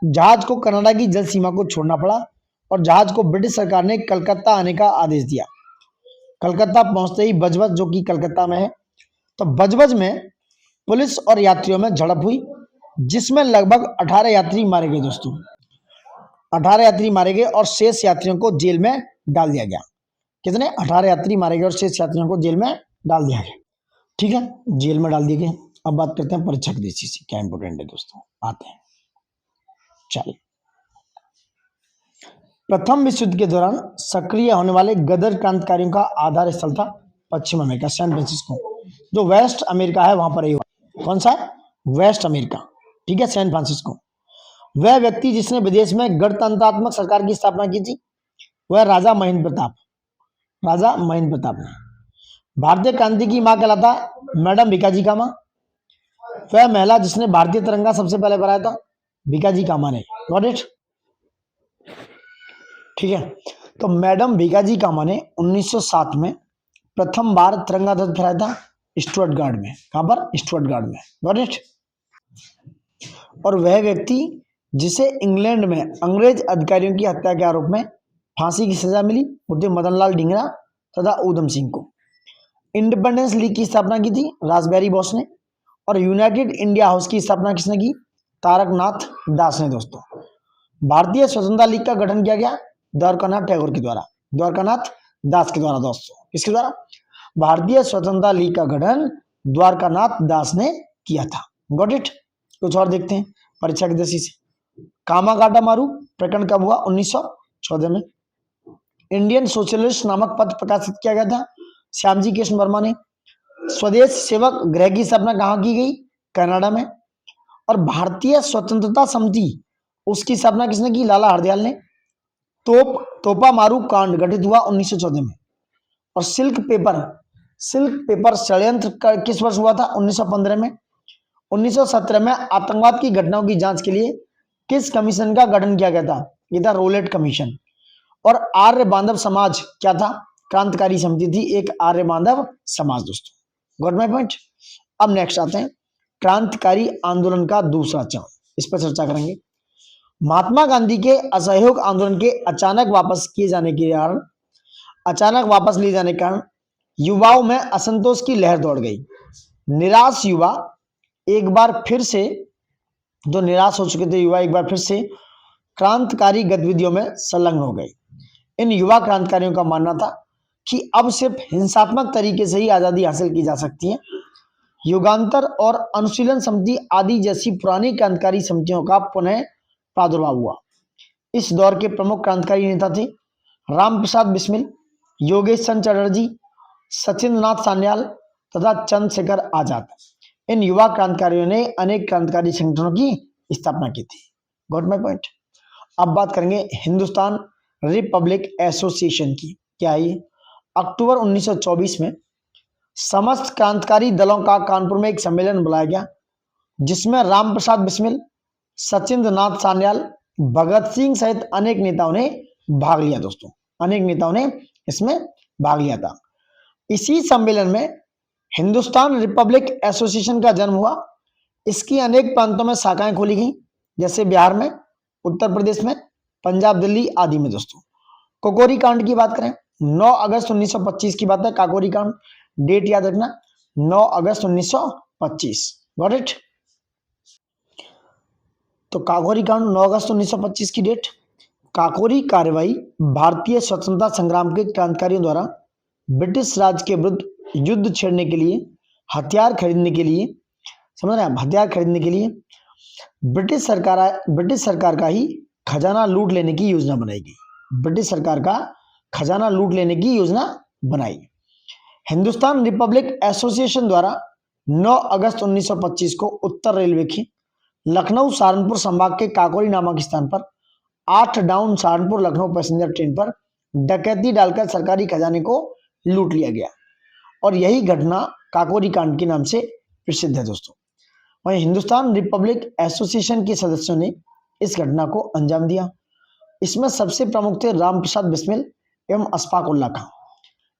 जहाज को कनाडा की जल सीमा को छोड़ना पड़ा और जहाज को ब्रिटिश सरकार ने कलकत्ता आने का आदेश दिया। कलकत्ता पहुंचते ही बजबज, जो कि कलकत्ता में है, तो बजबज में पुलिस और यात्रियों में झड़प हुई, जिसमें लगभग 18 यात्री मारे गए। दोस्तों 18 यात्री मारे गए और शेष यात्रियों को जेल में डाल दिया गया। कितने? 18 यात्री मारे गए और शेष यात्रियों को जेल में डाल दिया गया। ठीक है, जेल में डाल दिए गए। अब बात करते हैं परीक्षा की दृष्टि से क्या इंपोर्टेंट है दोस्तों, आते हैं। चलिए, प्रथम विश्व युद्ध के दौरान सक्रिय होने वाले गदर क्रांतिकारियों का आधार स्थल था पश्चिम अमेरिका, सैन फ्रांसिस्को। जो वेस्ट अमेरिका है वहां पर ही, कौन सा है? West America. ठीक है, सैन फ्रांसिस्को। वह व्यक्ति जिसने विदेश में गणतंत्रात्मक सरकार की स्थापना की थी वह राजा महेंद्र प्रताप ने। भारतीय क्रांति की मां कहलाता मैडम भिकाजी कामा। वह महिला जिसने भारतीय तिरंगा सबसे पहले बनाया था भिकाजी कामा ने। Got it? ठीक है, तो मैडम भिकाजी कामा ने 1907 में प्रथम बार तिरंगा ध्वज फहराया था स्टुअर्टगार्ड में। कहां पर? स्टुअर्टगार्ड में। Got it? और वह व्यक्ति जिसे इंग्लैंड में अंग्रेज अधिकारियों की हत्या के आरोप में फांसी की सजा मिली वो थे मदनलाल ढींगरा तथा ऊधम सिंह को। इंडिपेंडेंस लीग की स्थापना की थी रासबिहारी बोस ने और यूनाइटेड इंडिया हाउस की स्थापना किसने की? तारकनाथ दास ने। दोस्तों भारतीय स्वतंत्रता लीग का गठन किया गया द्वारकानाथ टैगोर के द्वारा, द्वारकानाथ दास के द्वारा। दोस्तों किसके द्वारा? भारतीय स्वतंत्रता लीग का गठन द्वारकानाथ दास ने किया था। Got it? कुछ और देखते हैं परीक्षा की दृष्टि से। कामागाटा मारू प्रकरण कब हुआ? 1914 में। इंडियन सोशलिस्ट नामक पत्र प्रकाशित किया गया था श्यामजी कृष्ण वर्मा ने। स्वदेश सेवक गृह की स्थापना कहाँ की गई? कनाडा में। और भारतीय स्वतंत्रता समिति उसकी स्थापना किसने की? लाला हरदयाल ने। तोपा मारू कांड गठित हुआ 1914 में। और सिल्क पेपर षड्यंत्र किस वर्ष हुआ था? 1915 में। 1917 में आतंकवाद की घटनाओं की जांच के लिए किस कमीशन का गठन किया गया था? ये था रोलेट कमीशन। और आर्य बांधव समाज क्या था? क्रांतिकारी समिति थी एक आर्य बांधव समाज। दोस्तों गॉट माय पॉइंट? अब नेक्स्ट आते हैं क्रांतिकारी आंदोलन का दूसरा चरण, इस पर चर्चा करेंगे। महात्मा गांधी के असहयोग आंदोलन के अचानक वापस ले जाने के कारण युवाओं में असंतोष की लहर दौड़ गई। निराश युवा एक बार फिर से, जो निराश हो चुके थे युवा, एक बार फिर से क्रांतिकारी गतिविधियों में संलग्न हो गए। इन युवा क्रांतिकारियों का मानना था कि अब सिर्फ हिंसात्मक तरीके से ही आजादी हासिल की जा सकती है। युगांतर और अनुशीलन समिति आदि जैसी पुरानी क्रांतिकारी समितियों का पुनः प्रादुर्भाव हुआ। इस दौर के प्रमुख क्रांतिकारी नेता थे राम प्रसाद बिस्मिल, योगेश चंद्र चटर्जी, सचिंद्र नाथ सान्याल तथा चंद्रशेखर आजाद। इन युवा क्रांतिकारियों ने अनेक क्रांतिकारी संगठनों की स्थापना की थी। Got my point. अब बात करेंगे हिंदुस्तान रिपब्लिक एसोसिएशन की। क्या है ये? अक्टूबर 1924 में समस्त क्रांतिकारी दलों का कानपुर में एक सम्मेलन बुलाया गया, जिसमें राम प्रसाद बिस्मिल, सचिंद्र नाथ सान्याल, भगत सिंह सहित अनेक नेताओं ने भाग लिया। दोस्तों, अनेक नेताओं ने इसमें भाग लिया था। इसी सम्मेलन में हिंदुस्तान रिपब्लिक एसोसिएशन का जन्म हुआ। इसकी अनेक प्रांतों में शाखाएं खोली गई, जैसे बिहार में, उत्तर प्रदेश में, पंजाब, दिल्ली आदि में। दोस्तों, काकोरी कांड की बात करें, 9 अगस्त 1925 की बात है। काकोरी कांड, डेट याद रखना, 9 अगस्त 1925। Got it? तो काकोरी कांड 9 अगस्त 1925 की डेट। काकोरी कार्रवाई भारतीय स्वतंत्रता संग्राम के क्रांतिकारियों द्वारा ब्रिटिश राज के विरुद्ध युद्ध छेड़ने के लिए, हथियार खरीदने के लिए, समझ रहे हैं, हथियार खरीदने के लिए ब्रिटिश सरकार का ही खजाना लूट लेने की योजना बनाई गई। ब्रिटिश सरकार का खजाना लूट लेने की योजना बनाई। हिंदुस्तान रिपब्लिक एसोसिएशन द्वारा 9 अगस्त 1925 को उत्तर रेलवे की लखनऊ सहारनपुर संभाग के काकोरी नामक स्थान पर 8 down Saharanpur Lucknow passenger train पर डकैती डालकर सरकारी खजाने को लूट लिया गया, और यही घटना काकोरी कांड के नाम से प्रसिद्ध है। दोस्तों, वहीं हिंदुस्तान रिपब्लिक एसोसिएशन के सदस्यों ने इस घटना को अंजाम दिया। इसमें सबसे प्रमुख थे राम प्रसाद बिस्मिल एवं अशफाक उल्लाह खां।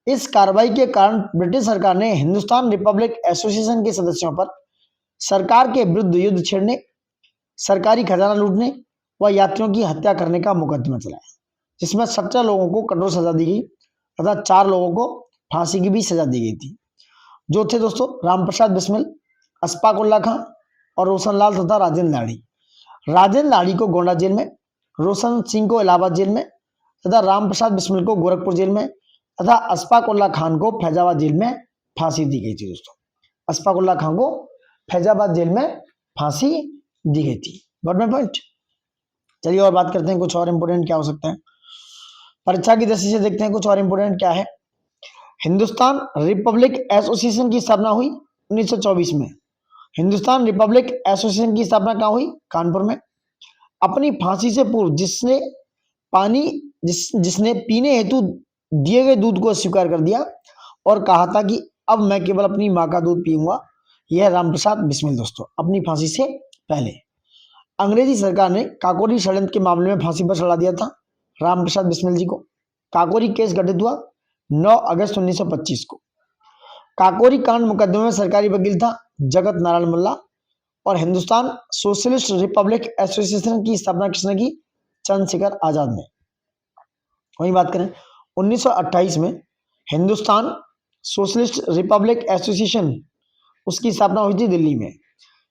इस कार्रवाई के कारण ब्रिटिश सरकार ने हिंदुस्तान रिपब्लिक एसोसिएशन के सदस्यों पर सरकार के विरुद्ध युद्ध छेड़ने, सरकारी खजाना लूटने व यात्रियों की हत्या करने का मुकदमा चलाया, जिसमें 17 लोगों को कठोर सजा दी गई तथा 4 लोगों को फांसी की भी सजा दी गई थी, जो थे दोस्तों रामप्रसाद बिस्मिल, अशफाक उल्लाह खां और रोशन लाल तथा राजेंद्र लाड़ी। राजेंद्र लाड़ी को गोंडा जेल में, रोशन सिंह को इलाहाबाद जेल में तथा रामप्रसाद बिस्मिल को गोरखपुर जेल में तथा अशफाक उल्लाह खान को फैजाबाद जेल में फांसी दी गई थी। दोस्तों, अशफाक उल्लाह खान को फैजाबाद जेल में फांसी दी गई थी। Got my point? चलिए और बात करते हैं कुछ और इंपोर्टेंट क्या हो सकता है। परीक्षा की दृष्टि से देखते हैं कुछ और इंपोर्टेंट क्या है। हिंदुस्तान रिपब्लिक एसोसिएशन की स्थापना हुई 1924 में। हिंदुस्तान रिपब्लिक एसोसिएशन की स्थापना कहाँ हुई? कानपुर में। अपनी फांसी से पूर्व जिसने पीने हेतु दिए गए दूध को अस्वीकार कर दिया और कहा था कि अब मैं केवल अपनी माँ का दूध पीऊंगा, यह रामप्रसाद बिस्मिल। दोस्तों, अपनी फांसी से पहले अंग्रेजी सरकार ने काकोरी षड्यंत्र के मामले में फांसी पर चढ़ा दिया था रामप्रसाद बिस्मिल जी को। काकोरी केस घटित हुआ 9 अगस्त 1925 को। काकोरी कांड मुकदमे में सरकारी वकील था जगत नारायण मुल्ला, और हिंदुस्तान सोशलिस्ट रिपब्लिक एसोसिएशन की स्थापना किसने की? चंद्रशेखर आजाद ने। वही बात करें 1928 में हिंदुस्तान सोशलिस्ट रिपब्लिक एसोसिएशन, उसकी स्थापना हुई थी दिल्ली में।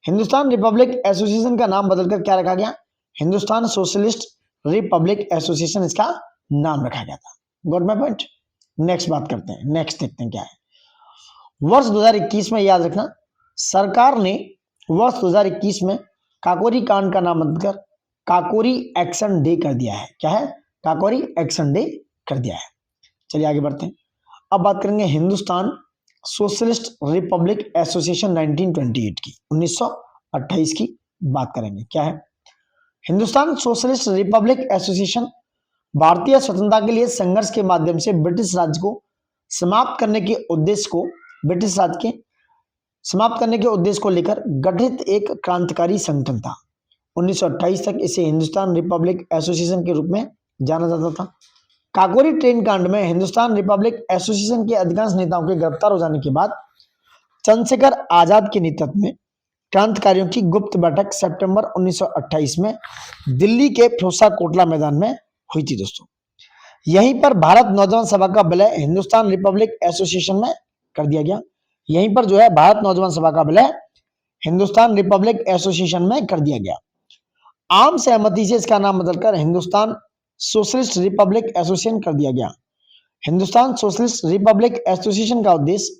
हिंदुस्तान रिपब्लिक एसोसिएशन का नाम बदलकर क्या रखा गया? हिंदुस्तान सोशलिस्ट रिपब्लिक एसोसिएशन इसका नाम रखा गया था। Got my point? नेक्स्ट बात करते हैं, नेक्स्ट देखते हैं क्या है। वर्ष 2021 में याद रखना, सरकार ने वर्ष 2021 में काकोरी कांड का नाम बदलकर काकोरी एक्शन डे कर दिया है। क्या है? काकोरी एक्शन डे कर दिया है। चलिए आगे बढ़ते हैं। अब बात करेंगे हिंदुस्तान सोशलिस्ट रिपब्लिक एसोसिएशन 1928 की, 1928 की बात करेंगे। क्या है? हिंदुस्तान सोशलिस्ट रिपब्लिक एसोसिएशन भारतीय स्वतंत्रता के लिए संघर्ष के माध्यम से ब्रिटिश राज को समाप्त करने के उद्देश्य को लेकर गठित एक क्रांतिकारी संगठन था। 1928 तक इसे हिंदुस्तान रिपब्लिक एसोसिएशन के रूप में जाना जाता था। काकोरी ट्रेन कांड में हिंदुस्तान रिपब्लिक एसोसिएशन के अधिकांश नेताओं के गिरफ्तार हो जाने के बाद चंद्रशेखर आजाद के नेतृत्व में क्रांतिकारियों की गुप्त बैठक सितंबर 1928 में दिल्ली के फिरोजशाह कोटला मैदान में हुई थी। दोस्तों, यहीं पर भारत नौजवान सभा का विलय हिंदुस्तान रिपब्लिक एसोसिएशन में कर दिया गया। यहीं पर जो है भारत नौजवान सभा का विलय हिंदुस्तान रिपब्लिक एसोसिएशन में कर दिया गया। आम सहमति से इसका नाम बदलकर हिंदुस्तान सोशलिस्ट रिपब्लिक एसोसिएशन कर दिया गया। हिंदुस्तान सोशलिस्ट रिपब्लिक एसोसिएशन का उद्देश्य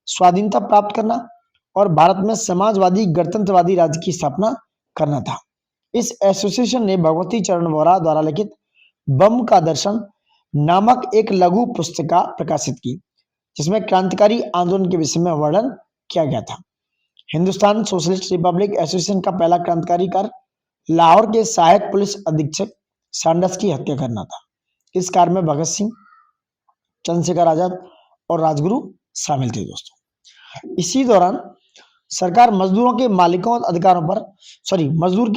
स्वाधीनता प्राप्त करना और भारत में समाजवादी गणतंत्रवादी राज्य की स्थापना करना था। इस एसोसिएशन ने भगवती चरण वोरा द्वारा लिखित बम का दर्शन नामक एक लघु पुस्तिका प्रकाशित की, जिसमें क्रांतिकारी आंदोलन के विषय में वर्णन किया गया था। हिंदुस्तान सोशलिस्ट रिपब्लिक एसोसिएशन का पहला क्रांतिकारी कार्य लाहौर के सहायक पुलिस अधीक्षक सैंडर्स की हत्या करना था। इस कार्य में भगत सिंह, चंद्रशेखर आजाद और राजगुरु शामिल थे दोस्तों। इसी दौरान सरकार मजदूरों के मालिकों और अधिकारों पर मजदूरों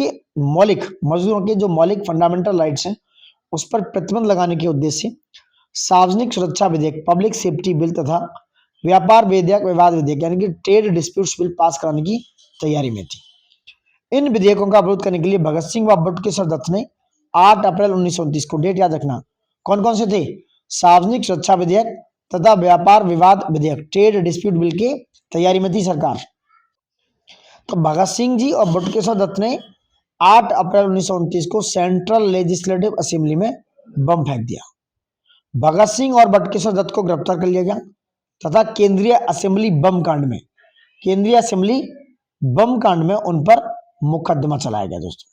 के जो मौलिक फंडामेंटल राइट्स हैं उस पर प्रतिबंध लगाने के उद्देश्य से सार्वजनिक सुरक्षा विधेयक, पब्लिक सेफ्टी बिल तथा व्यापार विधेयक, विवाद विधेयक यानी कि ट्रेड डिस्प्यूट्स बिल पास कराने की तैयारी में थी। इन विधेयकों का विरोध करने के लिए भगत सिंह व बटुकेश्वर दत्त ने 8 अप्रैल 1929 को, डेट याद रखना, कौन कौन से थे, सार्वजनिक सुरक्षा विधेयक तथा व्यापार विवाद विधेयक, ट्रेड डिस्प्यूट बिल के तैयारी में थी सरकार। तो भगत सिंह जी और बटुकेश्वर दत्त ने 8 अप्रैल 1929 को सेंट्रल लेजिस्लेटिव असेंबली में बम फेंक दिया। भगत सिंह और बटुकेश्वर दत्त को गिरफ्तार कर लिया गया तथा केंद्रीय असेंबली बम कांड में उन पर मुकदमा चलाया गया दोस्तों।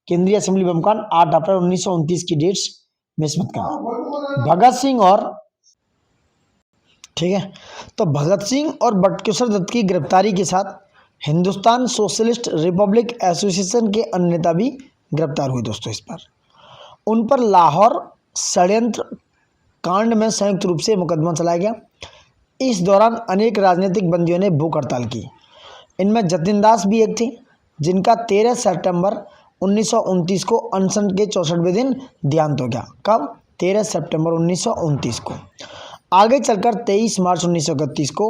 केंद्रीय असेंबली बम कांड 8 अप्रैल 1929 की डेट्स मिस मत करना। भगत सिंह और ठीक है, तो भगत सिंह और बटुकेश्वर दत्त की गिरफ्तारी के साथ हिंदुस्तान सोशलिस्ट रिपब्लिक एसोसिएशन के अन्य नेता भी गिरफ्तार हुए दोस्तों। इस पर उन पर लाहौर षड्यंत्र कांड में संयुक्त रूप से मुकदमा चलाया गया। इस दौरान अनेक राजनीतिक बंदियों ने भूख हड़ताल की। इनमें जतिन दास भी एक थे, जिनका 13 सितंबर 1929 को अनशन के 64वें दिन देहांत हो गया। कब? 13 सितंबर 1929 को। आगे चलकर 23 मार्च 1931 को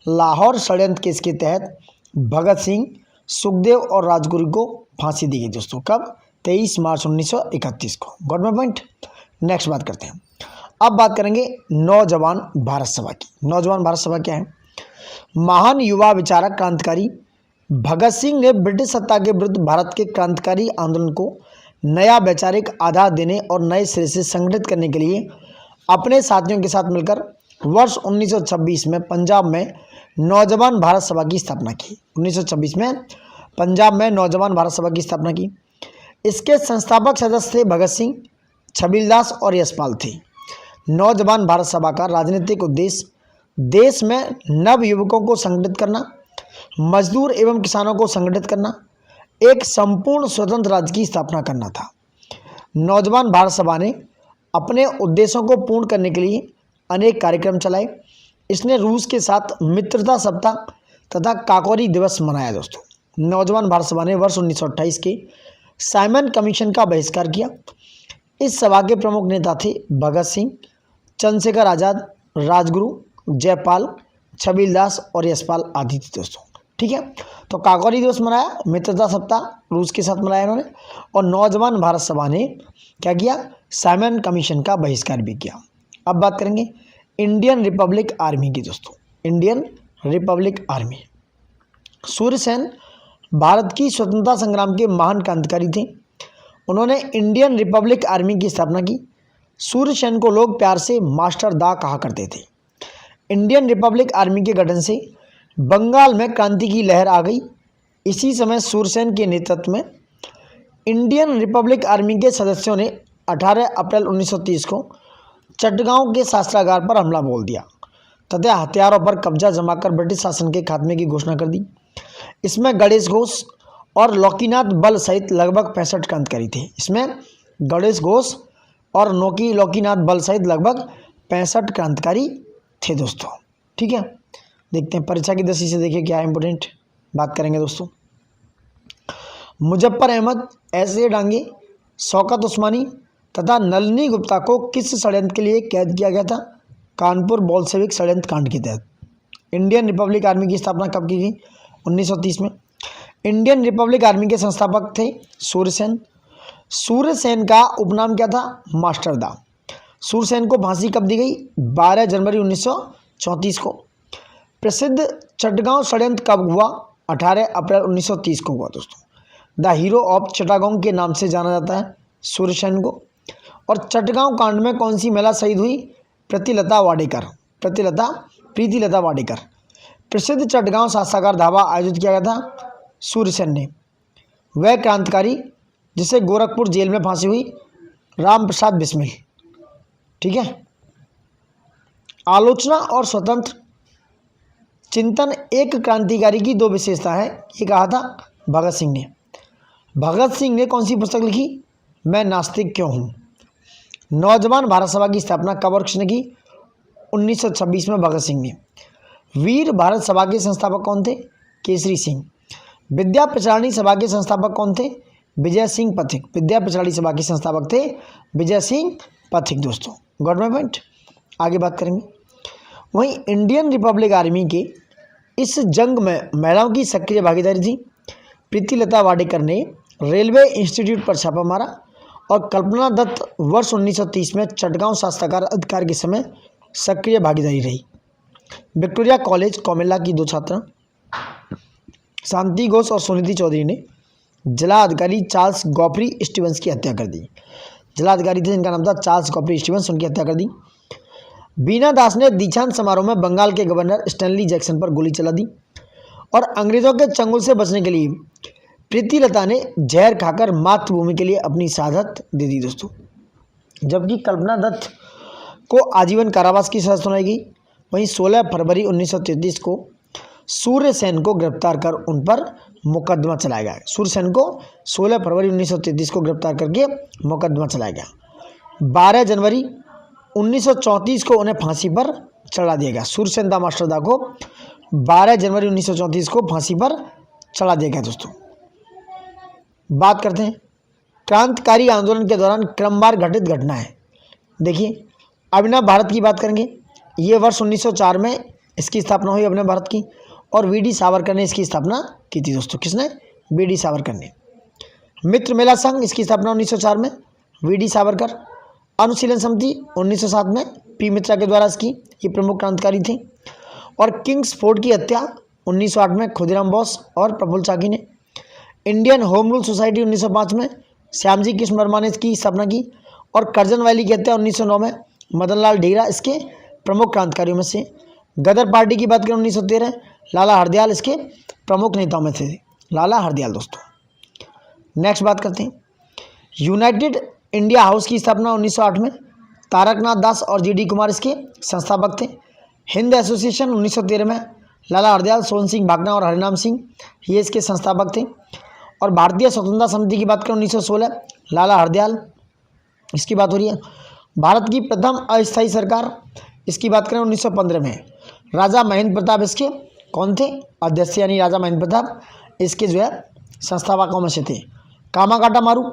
लाहौर षड्यंत्र केस के तहत भगत सिंह, सुखदेव और राजगुरु को फांसी दी गई दोस्तों। कब? 23 मार्च 1931 को। Got my point. नेक्स्ट बात करते हैं। अब बात करेंगे नौजवान भारत सभा की। नौजवान भारत सभा क्या है? महान युवा विचारक क्रांतिकारी भगत सिंह ने ब्रिटिश सत्ता के विरुद्ध भारत के क्रांतिकारी आंदोलन को नया वैचारिक आधार देने और नए सिरे से संगठित करने के लिए अपने साथियों के साथ मिलकर वर्ष 1926 में पंजाब में नौजवान भारत सभा की स्थापना की। 1926 में पंजाब में नौजवान भारत सभा की स्थापना की। इसके संस्थापक सदस्य थे भगत सिंह, छबीलदास और यशपाल थे। नौजवान भारत सभा का राजनीतिक उद्देश्य देश में नव युवकों को संगठित करना, मजदूर एवं किसानों को संगठित करना, एक संपूर्ण स्वतंत्र राज्य की स्थापना करना था। नौजवान भारत सभा ने अपने उद्देश्यों को पूर्ण करने के लिए अनेक कार्यक्रम चलाए। इसने रूस के साथ मित्रता सप्ताह तथा काकोरी दिवस मनाया दोस्तों। नौजवान भारत सभा ने वर्ष 1928 के साइमन कमीशन का बहिष्कार किया। इस सभा के प्रमुख नेता थे भगत सिंह, चंद्रशेखर आजाद, राजगुरु, जयपाल, छबीलदास और यशपाल आदि थे दोस्तों। ठीक है, तो काकोरी दिवस मनाया, मित्रता सप्ताह रूस के साथ मनाया इन्होंने, और नौजवान भारत सभा ने क्या किया? साइमन कमीशन का बहिष्कार भी किया। अब बात करेंगे इंडियन रिपब्लिक आर्मी की दोस्तों। Indian Republic army, Surya Sen Bharat की स्वतंत्रता संग्राम के महान क्रांतिकारी थे। उन्होंने इंडियन रिपब्लिक आर्मी की स्थापना की। सूर्य सेन को लोग प्यार से मास्टर दा कहा करते थे। इंडियन रिपब्लिक आर्मी के गठन से बंगाल में क्रांति की लहर आ गई। इसी समय सूरसेन के नेतृत्व में इंडियन रिपब्लिक आर्मी के सदस्यों ने 18 अप्रैल 1930 को चटगांव के शस्त्रागार पर हमला बोल दिया तथा हथियारों पर कब्जा जमाकर ब्रिटिश शासन के खात्मे की घोषणा कर दी। इसमें गणेश घोष और लौकीनाथ बल सहित लगभग 65 क्रांतिकारी थे। इसमें गणेश घोष और लौकीनाथ बल सहित लगभग 65 क्रांतिकारी थे दोस्तों। ठीक है, देखते हैं परीक्षा की दृष्टि से, देखिए क्या इंपोर्टेंट बात करेंगे दोस्तों। मुजफ्फर अहमद, एस.ए. डांगे, शौकत उस्मानी तथा नलिनी गुप्ता को किस षड्यंत्र के लिए कैद किया गया था? कानपुर बोल्शेविक षड्यंत्र कांड के तहत। इंडियन रिपब्लिक आर्मी की स्थापना कब की गई? 1930 में। इंडियन रिपब्लिक आर्मी के संस्थापक थे सूर्यसेन। सूर्यसेन का उपनाम क्या था? मास्टर दा। सूर्यसेन को फांसी कब दी गई? 12 जनवरी 1934 को। प्रसिद्ध चटगांव षड्यंत्र कब हुआ? 18 अप्रैल 1930 को हुआ दोस्तों। द हीरो ऑफ चटागांव के नाम से जाना जाता है सूर्यसेन को। और चटगांव कांड में कौन सी महिला शहीद हुई? प्रीतिलता वाडेकर। प्रसिद्ध चटगांव शस्त्रागार धावा आयोजित किया गया था सूर्यसेन ने। वह क्रांतिकारी जिसे गोरखपुर जेल में फांसी हुई, राम प्रसाद बिस्मिल। ठीक है। आलोचना और स्वतंत्र चिंतन एक क्रांतिकारी की दो विशेषता है, ये कहा था भगत सिंह ने। भगत सिंह ने कौन सी पुस्तक लिखी? मैं नास्तिक क्यों हूँ। नौजवान भारत सभा की स्थापना कब और किसने की? 1926 में भगत सिंह ने। वीर भारत सभा के संस्थापक कौन थे? केसरी सिंह। विद्या प्रचारिणी सभा के संस्थापक कौन थे? विजय सिंह पथिक। विद्या प्रचारिणी सभा के संस्थापक थे विजय सिंह पथिक। दोस्तों गॉट माय पॉइंट। आगे बात करेंगे। वहीं इंडियन रिपब्लिक आर्मी के इस जंग में महिलाओं की सक्रिय भागीदारी थी। प्रीतिलता वाडेकर ने रेलवे इंस्टीट्यूट पर छापा मारा और कल्पना दत्त वर्ष 1930 में चटगांव शास्त्रागार अधिकार के समय सक्रिय भागीदारी रही। विक्टोरिया कॉलेज कोमिल्ला की दो छात्रा शांति घोष और सुनीति चौधरी ने जिला अधिकारी चार्ल्स गॉफ्री स्टीवंस की हत्या कर दी। जिला अधिकारी थे जिनका नाम था चार्ल्स गॉफ्री स्टीवंस, उनकी हत्या कर दी। बीना दास ने दीक्षांत समारोह में बंगाल के गवर्नर स्टैनली जैक्सन पर गोली चला दी और अंग्रेजों के चंगुल से बचने के लिए प्रीतिलता ने जहर खाकर मातृभूमि के लिए अपनी शहादत दे दी। दोस्तों जबकि कल्पना दत्त को आजीवन कारावास की सजा सुनाई गई। वहीं 16 फरवरी 1933 को सूर्य सेन को गिरफ्तार कर उन पर मुकदमा चलाया गया। सूर्य सेन को 16 फरवरी 1933 को गिरफ्तार करके मुकदमा चलाया गया। 12 जनवरी 1934 को उन्हें फांसी पर चढ़ा दिया गया। सूर्यसेन दामाश्रदा को 12 जनवरी 1934 को फांसी पर चढ़ा दिया गया। दोस्तों बात करते हैं क्रांतिकारी आंदोलन के दौरान क्रमवार घटित घटनाएं। देखिए अभिनव भारत की बात करेंगे। ये वर्ष 1904 में इसकी स्थापना हुई अभिनव भारत की और वी डी सावरकर ने इसकी स्थापना की थी। दोस्तों किसने? वी डी सावरकर ने। मित्र मेला संघ, इसकी स्थापना 1904 में वी डी सावरकर। अनुशीलन समिति 1907 में पी मित्रा के द्वारा इसकी, ये प्रमुख क्रांतिकारी थे। और किंग्स फोर्ड की हत्या 1908 में खुदीराम बोस और प्रफुल्ल चाकी ने। इंडियन होम रूल सोसाइटी 1905 में श्यामजी कृष्ण वर्मा ने इसकी स्थापना की। और करजन वैली की हत्या 1909 में मदनलाल ढींगरा इसके प्रमुख क्रांतिकारियों में से। गदर पार्टी की बात करें 1913, लाला हरदयाल इसके प्रमुख नेताओं में थे। लाला हरदयाल। दोस्तों नेक्स्ट बात करते हैं यूनाइटेड इंडिया हाउस की स्थापना 1908 में तारकनाथ दास और जी.डी. कुमार इसके संस्थापक थे। हिंद एसोसिएशन 1913 में लाला हरदयाल, सोहन सिंह भागना और हरिनाम सिंह ये इसके संस्थापक थे। और भारतीय स्वतंत्रता समिति की बात करें 1916, लाला हरदयाल इसकी बात हो रही है। भारत की प्रथम अस्थायी सरकार, इसकी बात करें 1915 में राजा महेंद्र प्रताप इसके कौन थे? अध्यक्ष, यानी राजा महेंद्र प्रताप इसके जो है संस्थापकों में से थे। कामाकाटा मारू,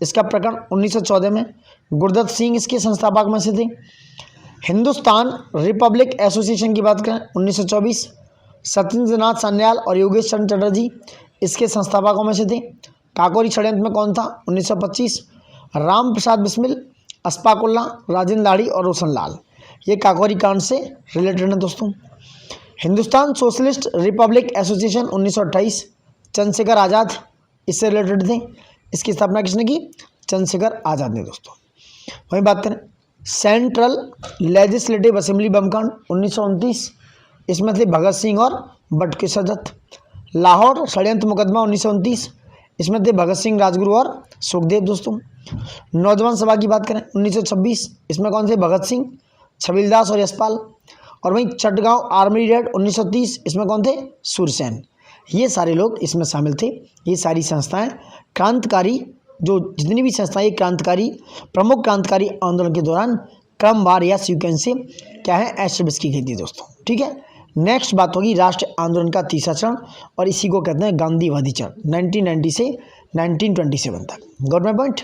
इसका प्रकरण 1914 में गुरदत्त सिंह इसके संस्थापक में से थे। हिंदुस्तान रिपब्लिक एसोसिएशन की बात करें 1924, सत्येंद्रनाथ सान्याल और योगेश चंद्र चटर्जी इसके संस्थापकों में से थे। काकोरी षड्यंत्र में कौन था? 1925 राम प्रसाद बिस्मिल, अस्फाकुल्ला, राजेंद्र लाड़ी और रोशन लाल, ये काकोरी कांड से रिलेटेड है। दोस्तों Hindustan Socialist Republic Association 1928 Chandrashekhar Azad इससे रिलेटेड थे। इसकी स्थापना किसने की? चंद्रशेखर आज़ाद ने। दोस्तों वहीं बात करें सेंट्रल लेजिस्लेटिव असेंबली बमकांड 1929, इसमें थे भगत सिंह और बटुकेश्वर दत्त। लाहौर षड्यंत्र मुकदमा 1929, इसमें थे भगत सिंह, राजगुरु और सुखदेव। दोस्तों नौजवान सभा की बात करें 1926, इसमें कौन थे? भगत सिंह, छबीलदास और यशपाल। और वहीं चटगांव आर्मी रेड 1930, इसमें कौन थे? सूरसेन। ये सारे लोग इसमें शामिल थे। ये सारी संस्थाएं क्रांतिकारी, जो जितनी भी संस्थाएं ये क्रांतिकारी प्रमुख क्रांतिकारी आंदोलन के दौरान क्रमवार या सीक्वेंस से क्या है एस्टेब्लिश की गई थी। दोस्तों ठीक है। नेक्स्ट बात होगी राष्ट्रीय आंदोलन का तीसरा चरण और इसी को कहते हैं गांधीवादी चरण 1990 से 1927 तक। Got my point.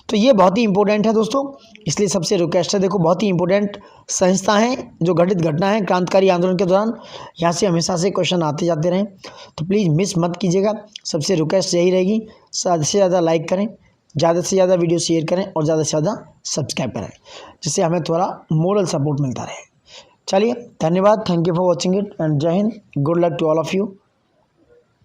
तो ये बहुत ही इंपॉर्टेंट है दोस्तों, इसलिए सबसे रिक्वेस्ट है, देखो बहुत ही इंपॉर्टेंट संस्था हैं जो घटित घटना है क्रांतिकारी आंदोलन के दौरान, यहाँ से हमेशा से क्वेश्चन आते जाते रहें, तो प्लीज़ मिस मत कीजिएगा। सबसे रिक्वेस्ट यही रहेगी, ज़्यादा से ज़्यादा लाइक करें, ज़्यादा से ज़्यादा वीडियो शेयर करें और ज़्यादा से ज़्यादा सब्सक्राइब करें, जिससे हमें थोड़ा मोरल सपोर्ट मिलता रहे। चलिए धन्यवाद, thank you for watching it and जय Hind, good luck to all of you.